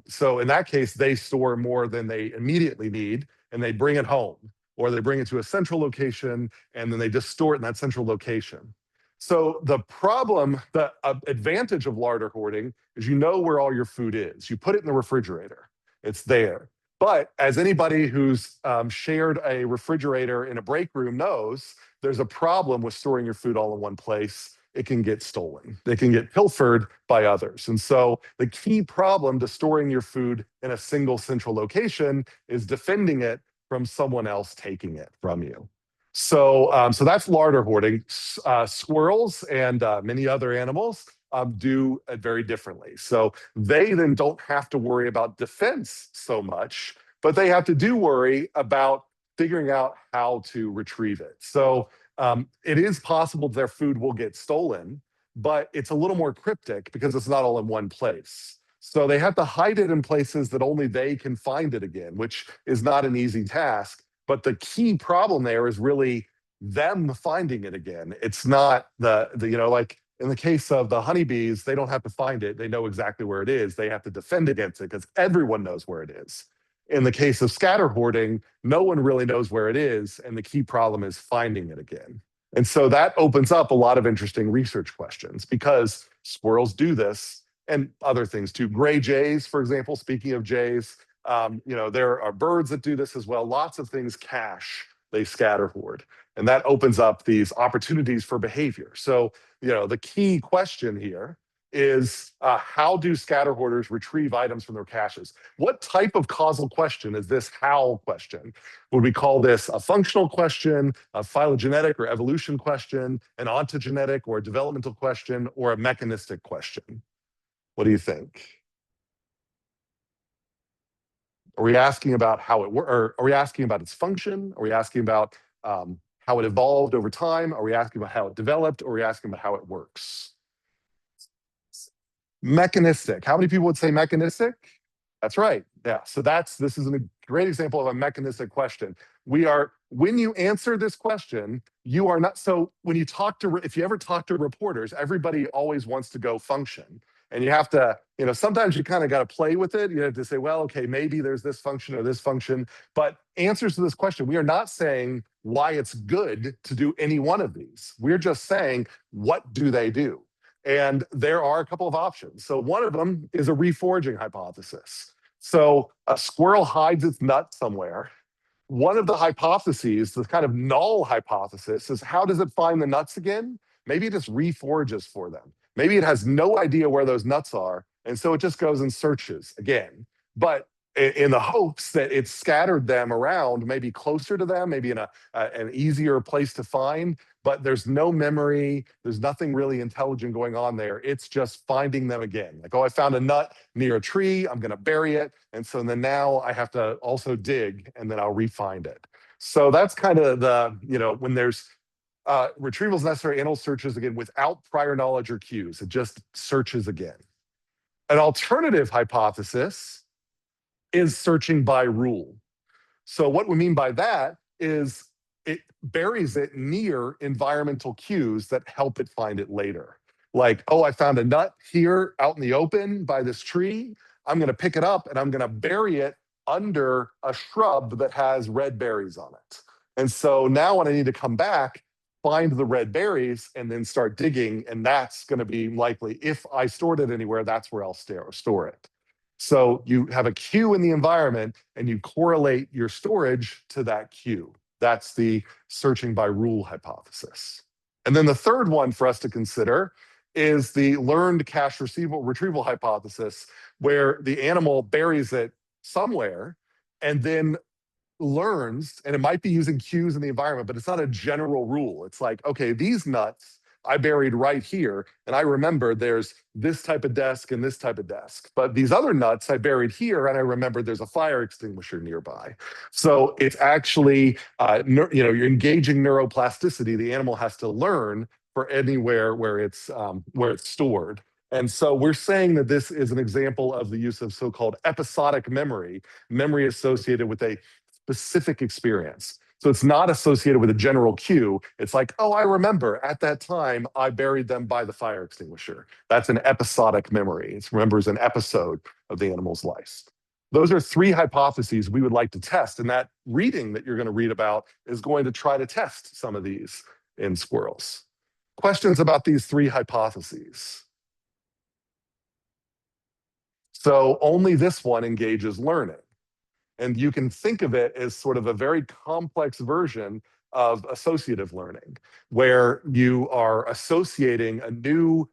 So in that case, they store more than they immediately need, and they bring it home, or they bring it to a central location, and then they just store it in that central location. So the problem, the advantage of larder hoarding is you know where all your food is. You put it in the refrigerator. It's there. But as anybody who's shared a refrigerator in a break room knows, there's a problem with storing your food all in one place. It can get stolen. It can get pilfered by others. And so the key problem to storing your food in a single central location is defending it from someone else taking it from you. So that's larder hoarding. Squirrels and many other animals do it very differently. So they then don't have to worry about defense so much, but they have to worry about figuring out how to retrieve it. So it is possible their food will get stolen, but it's a little more cryptic because it's not all in one place. So they have to hide it in places that only they can find it again, which is not an easy task. But the key problem there is really them finding it again. It's not like In the case of the honeybees, they don't have to find it. They know exactly where it is. They have to defend against it because everyone knows where it is. In the case of scatter hoarding, no one really knows where it is, and the key problem is finding it again. And so that opens up a lot of interesting research questions because squirrels do this and other things too. Gray jays, for example, speaking of jays, there are birds that do this as well. Lots of things cache, they scatter hoard. And that opens up these opportunities for behavior. So, the key question here is how do scatter hoarders retrieve items from their caches? What type of causal question is this how question? Would we call this a functional question, a phylogenetic or evolution question, an ontogenetic or a developmental question, or a mechanistic question? What do you think? Are we asking about how it works? Or are we asking about its function? Are we asking about how it evolved over time? Are we asking about how it developed? Or are we asking about how it works? Mechanistic. How many people would say mechanistic? That's right. Yeah. So this is a great example of a mechanistic question. When you answer this question, you are not, so when you if you ever talk to reporters, everybody always wants to go function. And you have to, sometimes you kind of got to play with it. You have to say, well, okay, maybe there's this function or this function. But answers to this question, we are not saying why it's good to do any one of these. We're just saying, what do they do? And there are a couple of options. So one of them is a reforaging hypothesis. So a squirrel hides its nut somewhere. One of the hypotheses, the kind of null hypothesis, is how does it find the nuts again? Maybe it just reforages for them. Maybe it has no idea where those nuts are, and so it just goes and searches again. But in the hopes that it's scattered them around, maybe closer to them, maybe in an easier place to find, but there's no memory, there's nothing really intelligent going on there. It's just finding them again. Like, oh, I found a nut near a tree, I'm gonna bury it, and so then now I have to also dig, and then I'll re-find it. So that's kind of when there's retrievals necessary, animal searches again without prior knowledge or cues. It just searches again. An alternative hypothesis is searching by rule. So what we mean by that is it buries it near environmental cues that help it find it later. Like, oh, I found a nut here out in the open by this tree. I'm going to pick it up and I'm going to bury it under a shrub that has red berries on it. And so now when I need to come back, find the red berries and then start digging, and that's going to be likely, if I stored it anywhere, that's where I'll store it. So you have a cue in the environment and you correlate your storage to that cue. That's the searching by rule hypothesis. And then the third one for us to consider is the learned cache retrieval hypothesis, where the animal buries it somewhere and then learns, and it might be using cues in the environment, but it's not a general rule. It's like, okay, these nuts I buried right here, and I remember there's this type of desk and this type of desk. But these other nuts I buried here, and I remember there's a fire extinguisher nearby. So it's actually, you're engaging neuroplasticity. The animal has to learn for anywhere where it's stored. And so we're saying that this is an example of the use of so-called episodic memory associated with a specific experience. So it's not associated with a general cue. It's like, oh, I remember at that time I buried them by the fire extinguisher. That's an episodic memory. It remembers an episode of the animal's life. Those are three hypotheses we would like to test. And that reading that you're going to read about is going to try to test some of these in squirrels. Questions about these three hypotheses? So only this one engages learning. And you can think of it as sort of a very complex version of associative learning, where you are associating a new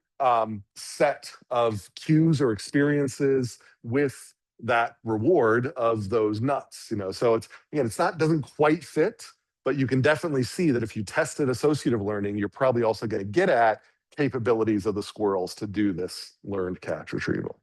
set of cues or experiences with that reward of those nuts. So it's doesn't quite fit, but you can definitely see that if you tested associative learning, you're probably also going to get at capabilities of the squirrels to do this learned cache retrieval.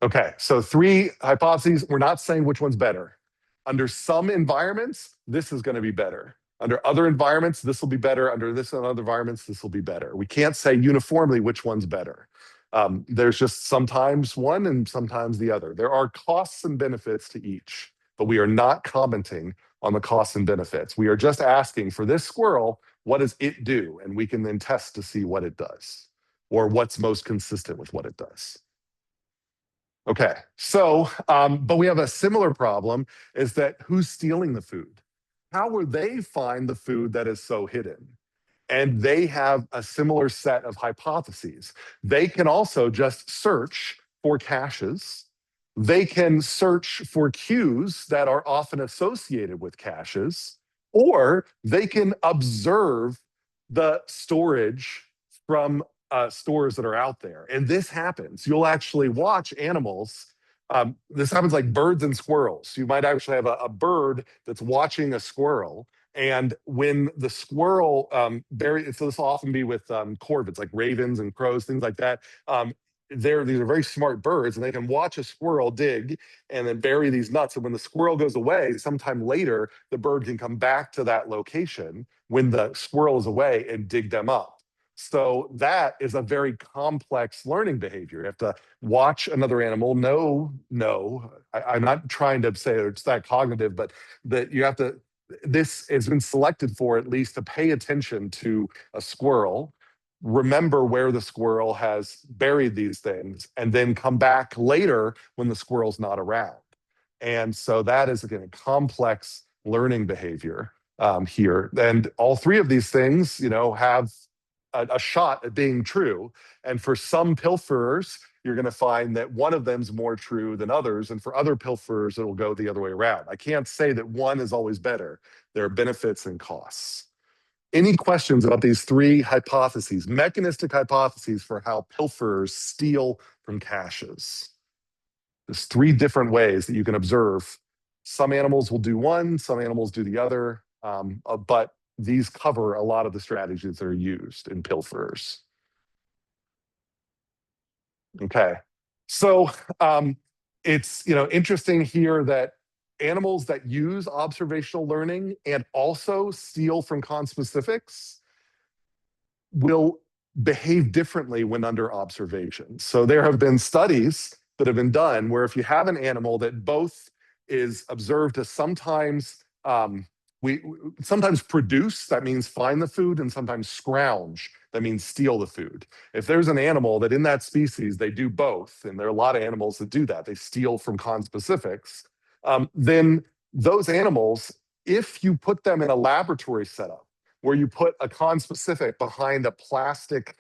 Okay, so three hypotheses. We're not saying which one's better. Under some environments, this is going to be better. Under other environments, this will be better. Under this and other environments, this will be better. We can't say uniformly which one's better. There's just sometimes one and sometimes the other. There are costs and benefits to each. but we are not commenting on the costs and benefits. We are just asking for this squirrel, what does it do? And we can then test to see what it does or what's most consistent with what it does. Okay, so, but we have a similar problem is that who's stealing the food? How will they find the food that is so hidden? And they have a similar set of hypotheses. They can also just search for caches. They can search for cues that are often associated with caches, or they can observe the storage from stores that are out there. And this happens. You'll actually watch animals. This happens like birds and squirrels. You might actually have a bird that's watching a squirrel. And when the squirrel so this will often be with corvids, like ravens and crows, things like that. These are very smart birds, and they can watch a squirrel dig and then bury these nuts. And when the squirrel goes away, sometime later, the bird can come back to that location when the squirrel is away and dig them up. So that is a very complex learning behavior. You have to watch another animal. I'm not trying to say it's that cognitive, but that you have to. This has been selected for at least to pay attention to a squirrel, remember where the squirrel has buried these things, and then come back later when the squirrel's not around. And so that is, again, a complex learning behavior here. And all three of these things, have a shot at being true. And for some pilferers, you're going to find that one of them's more true than others. And for other pilferers, it'll go the other way around. I can't say that one is always better. There are benefits and costs. Any questions about these three hypotheses, mechanistic hypotheses for how pilferers steal from caches? There's three different ways that you can observe. Some animals will do one, some animals do the other, but these cover a lot of the strategies that are used in pilferers. Okay, so it's interesting here that animals that use observational learning and also steal from conspecifics will behave differently when under observation. So there have been studies that have been done where if you have an animal that both is observed to sometimes sometimes produce, that means find the food, and sometimes scrounge, that means steal the food. If there's an animal that in that species, they do both, and there are a lot of animals that do that, they steal from conspecifics, then those animals, if you put them in a laboratory setup where you put a conspecific behind a plastic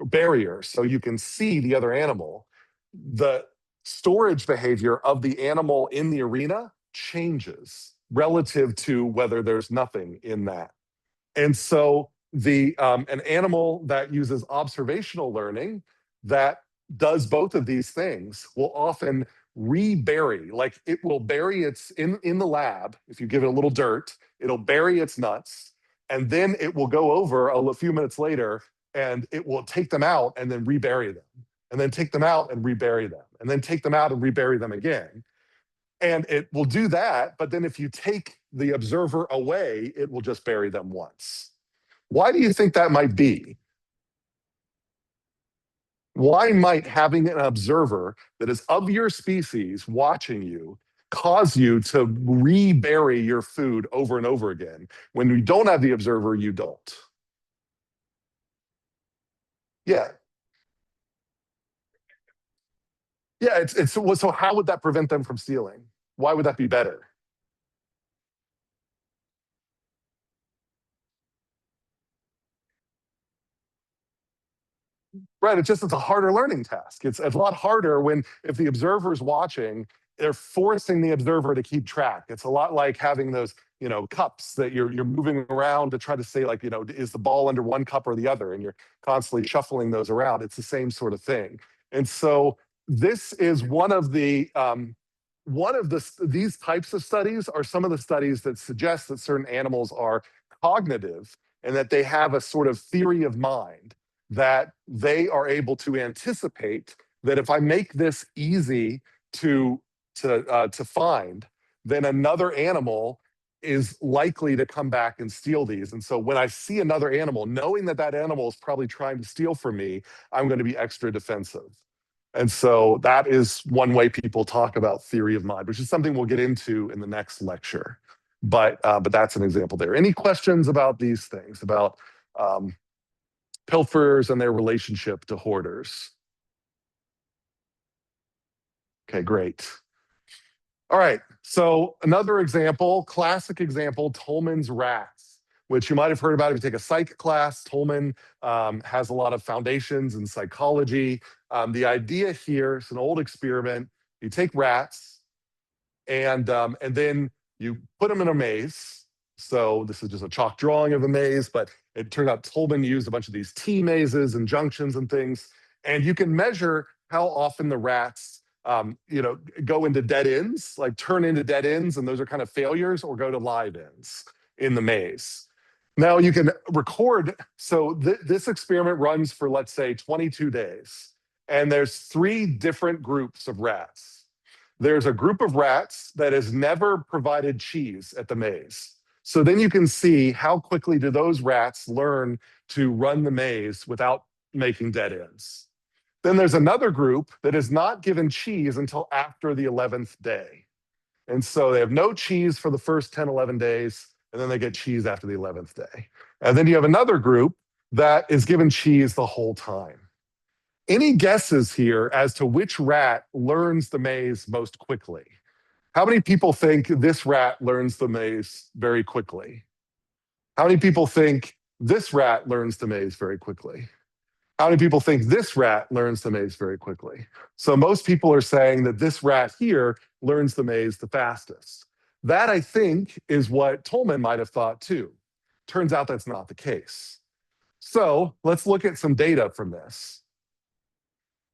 barrier so you can see the other animal, the storage behavior of the animal in the arena changes relative to whether there's nothing in that. And so an animal that uses observational learning that does both of these things will often rebury, like it will bury its in the lab. If you give it a little dirt, it'll bury its nuts, and then it will go over a few minutes later and it will take them out and then rebury them, and then take them out and rebury them, and then take them out and rebury them again. And it will do that, but then if you take the observer away, it will just bury them once. Why do you think that might be? Why might having an observer that is of your species watching you cause you to rebury your food over and over again? When you don't have the observer, you don't. Yeah. Yeah, so how would that prevent them from stealing? Why would that be better? Right, it's a harder learning task. It's a lot harder if the observer is watching, they're forcing the observer to keep track. It's a lot like having those, cups that you're moving around to try to say, like, is the ball under one cup or the other? And you're constantly shuffling those around. It's the same sort of thing. And so this is these types of studies are some of the studies that suggest that certain animals are cognitive and that they have a sort of theory of mind, that they are able to anticipate that if I make this easy to find, then another animal is likely to come back and steal these. And so when I see another animal, knowing that that animal is probably trying to steal from me, I'm going to be extra defensive. And so that is one way people talk about theory of mind, which is something we'll get into in the next lecture. But that's an example there. Any questions about these things, about pilferers and their relationship to hoarders? Okay, great. All right, so another example, classic example, Tolman's rats, which you might have heard about if you take a psych class. Tolman has a lot of foundations in psychology. The idea here is an old experiment. You take rats and then you put them in a maze. So this is just a chalk drawing of a maze, but it turned out Tolman used a bunch of these T mazes and junctions and things. And you can measure how often the rats go into dead ends, like turn into dead ends, and those are kind of failures, or go to live ends in the maze. Now you can record, so this experiment runs for, let's say, 22 days. And there's 3 different groups of rats. There's a group of rats that has never provided cheese at the maze. So then you can see how quickly do those rats learn to run the maze without making dead ends. Then there's another group that is not given cheese until after the 11th day. And so they have no cheese for the first 10, 11 days, and then they get cheese after the 11th day. And then you have another group that is given cheese the whole time. Any guesses here as to which rat learns the maze most quickly? How many people think this rat learns the maze very quickly? How many people think this rat learns the maze very quickly? How many people think this rat learns the maze very quickly? So most people are saying that this rat here learns the maze the fastest. That, I think, is what Tolman might have thought too. Turns out that's not the case. So let's look at some data from this.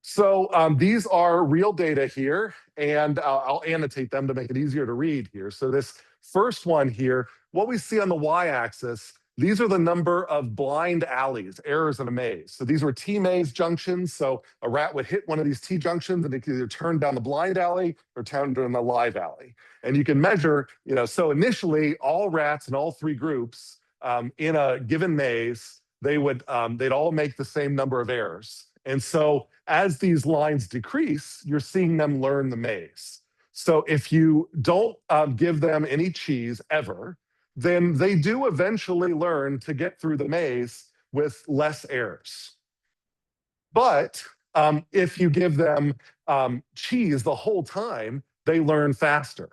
So these are real data here, and I'll annotate them to make it easier to read here. So this first one here, what we see on the y-axis, these are the number of blind alleys, errors in a maze. So these were T-maze junctions. So a rat would hit one of these T junctions and it could either turn down the blind alley or turn down the live alley. And you can measure, so initially all rats in all 3 groups in a given maze, they'd all make the same number of errors. And so as these lines decrease, you're seeing them learn the maze. So if you don't give them any cheese ever, then they do eventually learn to get through the maze with less errors. But if you give them cheese the whole time, they learn faster.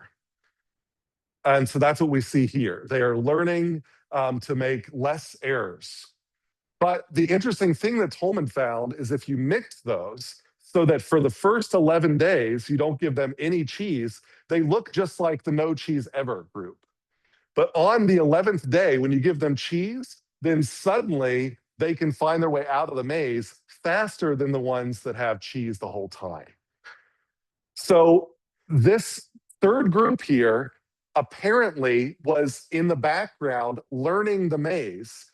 And so that's what we see here. They are learning to make less errors. But the interesting thing that Tolman found is if you mix those so that for the first 11 days, you don't give them any cheese, they look just like the no cheese ever group. But on the 11th day, when you give them cheese, then suddenly they can find their way out of the maze faster than the ones that have cheese the whole time. So this third group here apparently was in the background learning the maze,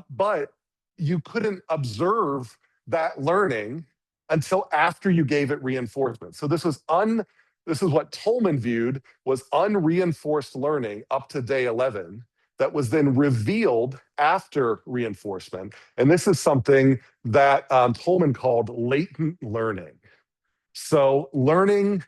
but you couldn't observe that learning until after you gave it reinforcement. So this is what Tolman viewed was unreinforced learning up to day 11 that was then revealed after reinforcement. And this is something that Tolman called latent learning. So learning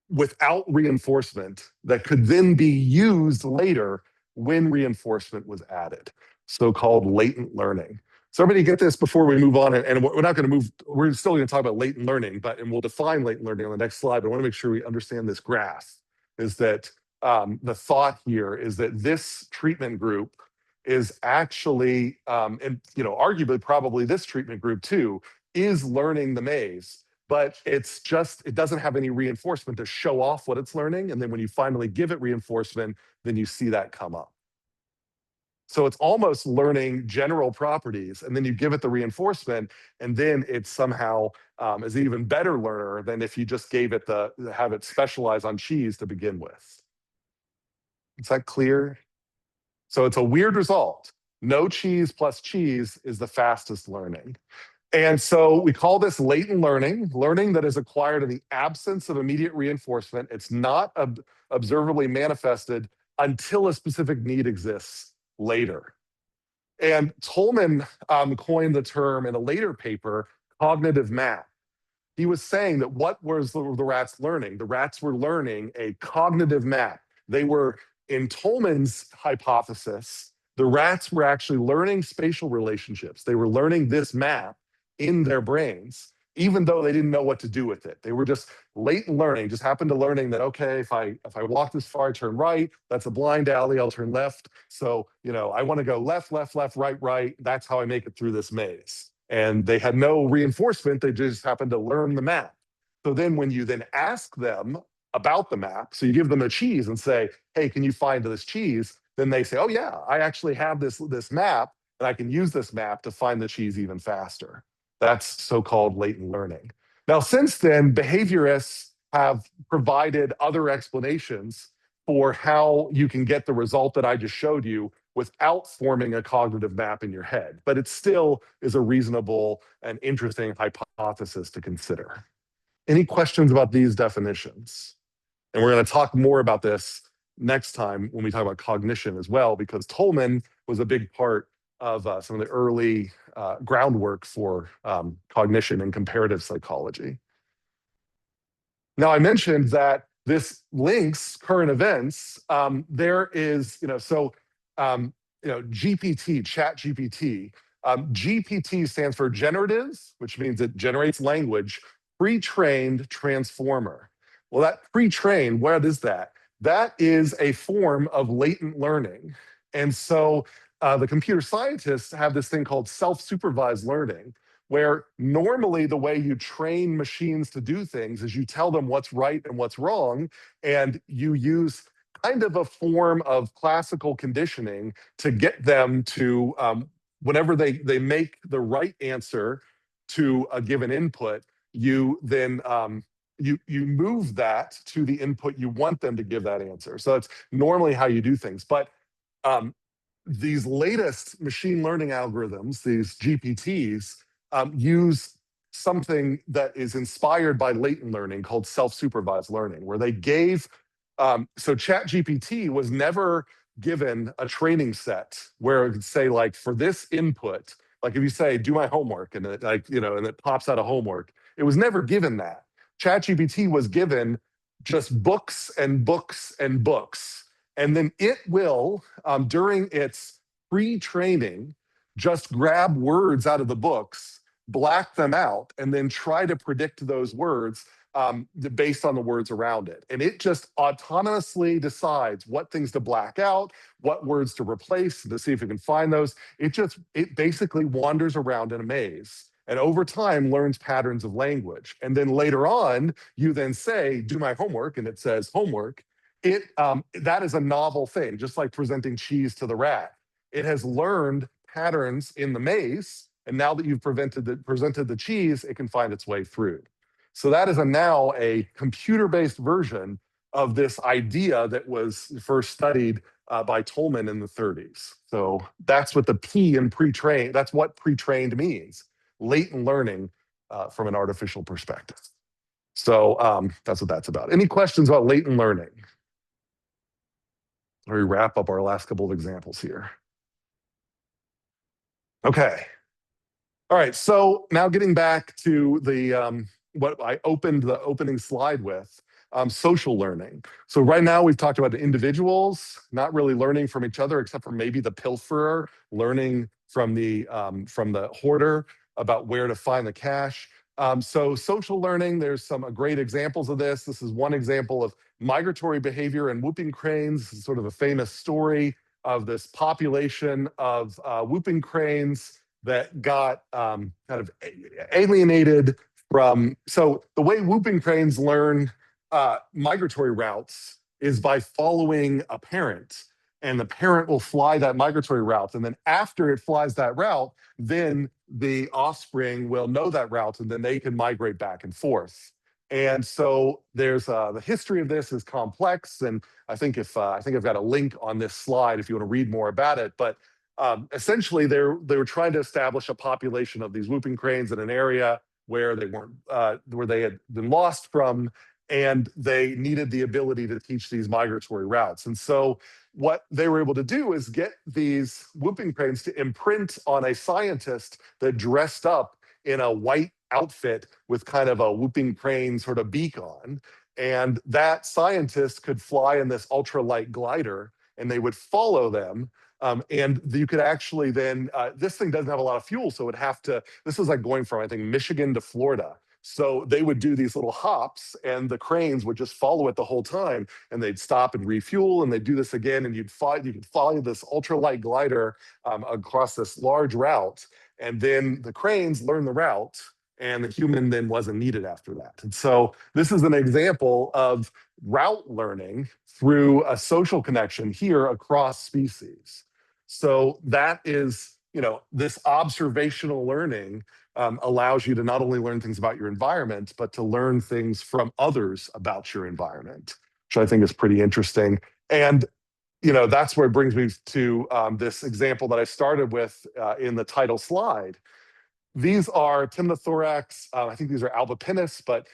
without reinforcement that could then be used later when reinforcement was added, so-called latent learning. So everybody get this before we move on, and we're not going to move, we're still going to talk about latent learning, and we'll define latent learning on the next slide, but I want to make sure we understand this graph, is that the thought here is that this treatment group is actually, and arguably probably this treatment group too, is learning the maze, but it doesn't have any reinforcement to show off what it's learning, and then when you finally give it reinforcement, then you see that come up. So it's almost learning general properties, and then you give it the reinforcement, and then it somehow is an even better learner than if you just gave it have it specialize on cheese to begin with. Is that clear? So it's a weird result. No cheese plus cheese is the fastest learning. And so we call this latent learning, learning that is acquired in the absence of immediate reinforcement. It's not observably manifested until a specific need exists later. And Tolman coined the term in a later paper, cognitive math. he was saying that what was the rats learning? The rats were learning a cognitive map. They were, in Tolman's hypothesis, the rats were actually learning spatial relationships. They were learning this map in their brains, even though they didn't know what to do with it. They were just latent learning, just happened to learning that, okay, if I walk this far, I turn right, that's a blind alley, I'll turn left. So, I want to go left, left, left, right, right. That's how I make it through this maze. And they had no reinforcement, they just happened to learn the map. So then when you then ask them about the map, so you give them a cheese and say, hey, can you find this cheese? Then they say, oh yeah, I actually have this map, and I can use this map to find the cheese even faster. That's so-called latent learning. Now, since then, behaviorists have provided other explanations for how you can get the result that I just showed you without forming a cognitive map in your head. But it still is a reasonable and interesting hypothesis to consider. Any questions about these definitions? And we're going to talk more about this next time when we talk about cognition as well, because Tolman was a big part of some of the early groundwork for cognition and comparative psychology. Now, I mentioned that this links current events. There is, GPT, chat GPT. GPT stands for generative, which means it generates language, pre-trained transformer. Well, that pre-trained, what is that? That is a form of latent learning. And so the computer scientists have this thing called self-supervised learning, where normally the way you train machines to do things is you tell them what's right and what's wrong, and you use kind of a form of classical conditioning to get them to, whenever they make the right answer to a given input, you then you move that to the input you want them to give that answer. So that's normally how you do things. But these latest machine learning algorithms, these GPTs, use something that is inspired by latent learning called self-supervised learning, where they gave, so ChatGPT was never given a training set where it could say, like, for this input, like if you say, do my homework, and it, and it pops out a homework, it was never given that. ChatGPT was given just books and books and books. And then it will, during its pre-training, just grab words out of the books, black them out, and then try to predict those words based on the words around it. And it just autonomously decides what things to black out, what words to replace, to see if it can find those. It basically wanders around in a maze, and over time learns patterns of language. And then later on, you then say, do my homework, and it says homework. That is a novel thing, just like presenting cheese to the rat. It has learned patterns in the maze, and now that you've presented the cheese, it can find its way through. So that is now a computer-based version of this idea that was first studied by Tolman in the 30s. So that's what the P in pre-trained, that's what pre-trained means, latent learning from an artificial perspective. So that's what that's about. Any questions about latent learning? Let me wrap up our last couple of examples here. Okay. All right, so now getting back to the what I opened the opening slide with, social learning. So right now we've talked about the individuals not really learning from each other, except for maybe the pilferer learning from the hoarder about where to find the cash. So social learning, there's some great examples of this. This is one example of migratory behavior and whooping cranes. This is sort of a famous story of this population of whooping cranes that got kind of alienated from. So the way whooping cranes learn migratory routes is by following a parent, and the parent will fly that migratory route. And then after it flies that route, then the offspring will know that route, and then they can migrate back and forth. And so there's the history of this is complex, and I think I've got a link on this slide if you want to read more about it. But essentially, they were trying to establish a population of these whooping cranes in an area where they weren't where they had been lost from, and they needed the ability to teach these migratory routes. And so what they were able to do is get these whooping cranes to imprint on a scientist that dressed up in a white outfit with kind of a whooping crane sort of beak on. And that scientist could fly in this ultralight glider and they would follow them. And you could actually then, this thing doesn't have a lot of fuel, so it would have to, this is like going from, I think, Michigan to Florida. So they would do these little hops and the cranes would just follow it the whole time and they'd stop and refuel and they'd do this again and you could follow this ultralight glider across this large route. And then the cranes learn the route and the human then wasn't needed after that. And so this is an example of route learning through a social connection here across species. So that is, this observational learning allows you to not only learn things about your environment, but to learn things from others about your environment, which I think is pretty interesting. And that's where it brings me to this example that I started with in the title slide. These are Timnothorax. I think these are Albipennis, but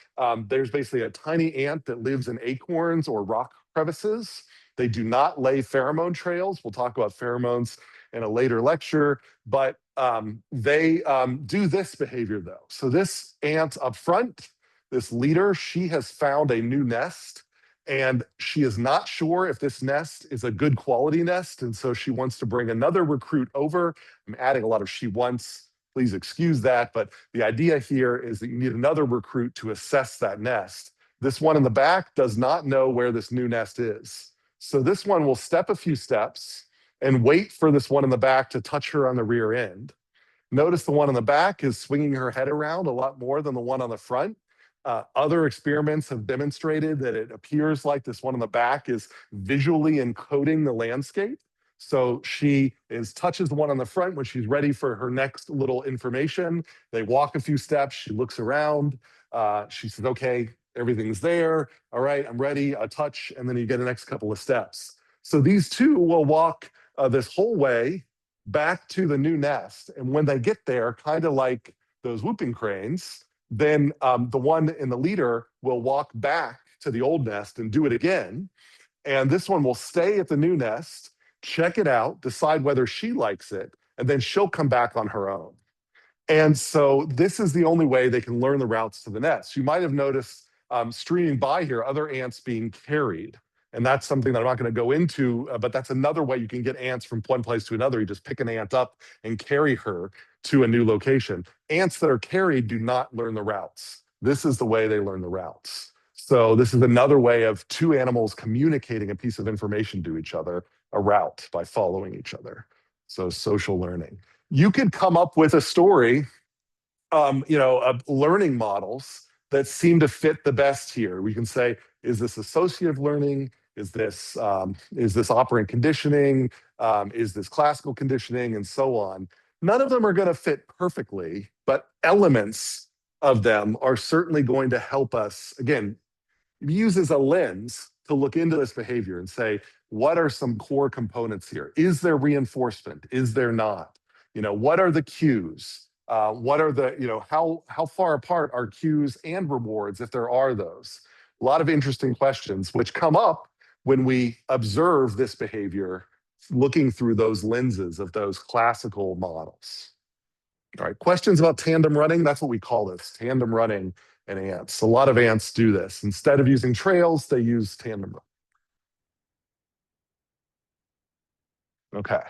there's basically a tiny ant that lives in acorns or rock crevices. They do not lay pheromone trails. We'll talk about pheromones in a later lecture, but they do this behavior though. So this ant up front, this leader, she has found a new nest and she is not sure if this nest is a good quality nest. And so she wants to bring another recruit over. I'm adding a lot of she wants. Please excuse that, but the idea here is that you need another recruit to assess that nest. This one in the back does not know where this new nest is. So this one will step a few steps and wait for this one in the back to touch her on the rear end. Notice the one in the back is swinging her head around a lot more than the one on the front. Other experiments have demonstrated that it appears like this one in the back is visually encoding the landscape. So she touches the one on the front when she's ready for her next little information. They walk a few steps. She looks around. She says, okay, everything's there. All right, I'm ready. A touch, and then you get the next couple of steps. So these two will walk this whole way back to the new nest. And when they get there, kind of like those whooping cranes, then the one in the leader will walk back to the old nest and do it again. And this one will stay at the new nest, check it out, decide whether she likes it, and then she'll come back on her own. And so this is the only way they can learn the routes to the nest. You might have noticed streaming by here, other ants being carried. And that's something that I'm not going to go into, but that's another way you can get ants from one place to another. You just pick an ant up and carry her to a new location. Ants that are carried do not learn the routes. This is the way they learn the routes. So this is another way of two animals communicating a piece of information to each other, a route, by following each other. So social learning. You could come up with a story, of learning models that seem to fit the best here. We can say, is this associative learning? Is this operant conditioning? Is this classical conditioning, and so on? None of them are going to fit perfectly, but elements of them are certainly going to help us, again, use as a lens to look into this behavior and say, what are some core components here? Is there reinforcement? Is there not? What are the cues? What are the, how far apart are cues and rewards, if there are those? A lot of interesting questions which come up when we observe this behavior, looking through those lenses of those classical models. All right, questions about tandem running? That's what we call this, tandem running in ants. A lot of ants do this. Instead of using trails, they use tandem running. Okay,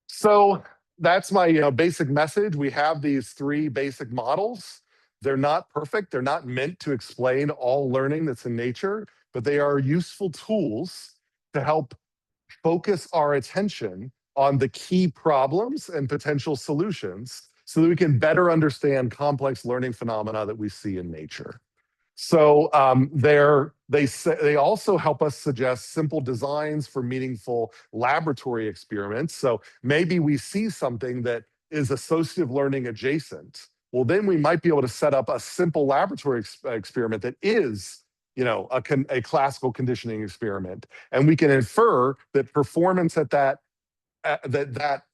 so that's my basic message. We have these three basic models. They're not perfect. They're not meant to explain all learning that's in nature, but they are useful tools to help focus our attention on the key problems and potential solutions so that we can better understand complex learning phenomena that we see in nature. So they also help us suggest simple designs for meaningful laboratory experiments. So maybe we see something that is associative learning adjacent. Well, then we might be able to set up a simple laboratory experiment that is, a classical conditioning experiment, and we can infer that performance at that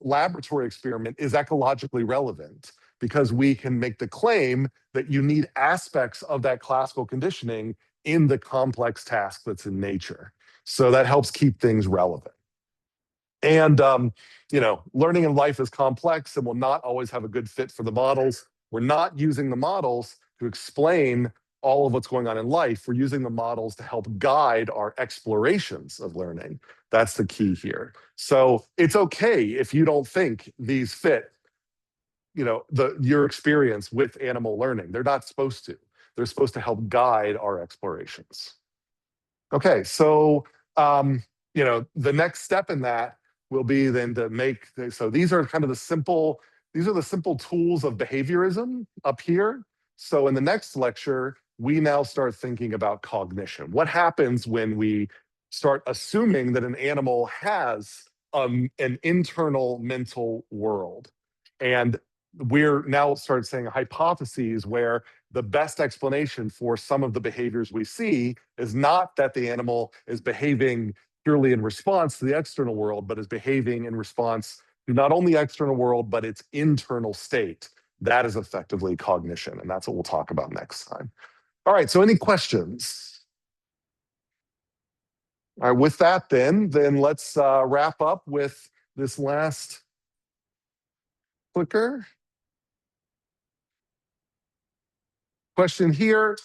laboratory experiment is ecologically relevant, because we can make the claim that you need aspects of that classical conditioning in the complex task that's in nature. So that helps keep things relevant. And, learning in life is complex and will not always have a good fit for the models. We're not using the models to explain all of what's going on in life. We're using the models to help guide our explorations of learning. That's the key here. So it's okay if you don't think these fit, your experience with animal learning. They're not supposed to. They're supposed to help guide our explorations. Okay, so the next step in that will be then to make. So these are kind of the simple tools of behaviorism up here. So in the next lecture, we now start thinking about cognition. What happens when we start assuming that an animal has an internal mental world? And we're now start saying hypotheses where the best explanation for some of the behaviors we see is not that the animal is behaving purely in response to the external world, but is behaving in response to not only the external world, but its internal state. That is effectively cognition, and that's what we'll talk about next time. All right, so any questions? All right, with that then let's wrap up with this last clicker. Question here,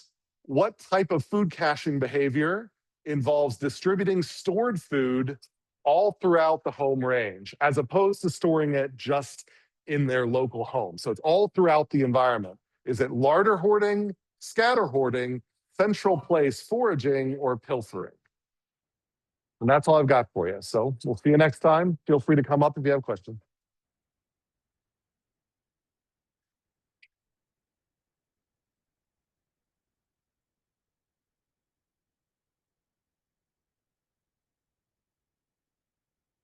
what type of food caching behavior involves distributing stored food all throughout the home range, as opposed to storing it just in their local home? So it's all throughout the environment. Is it larder hoarding, scatter hoarding, central place foraging, or pilfering? And that's all I've got for you. So we'll see you next time. Feel free to come up if you have questions.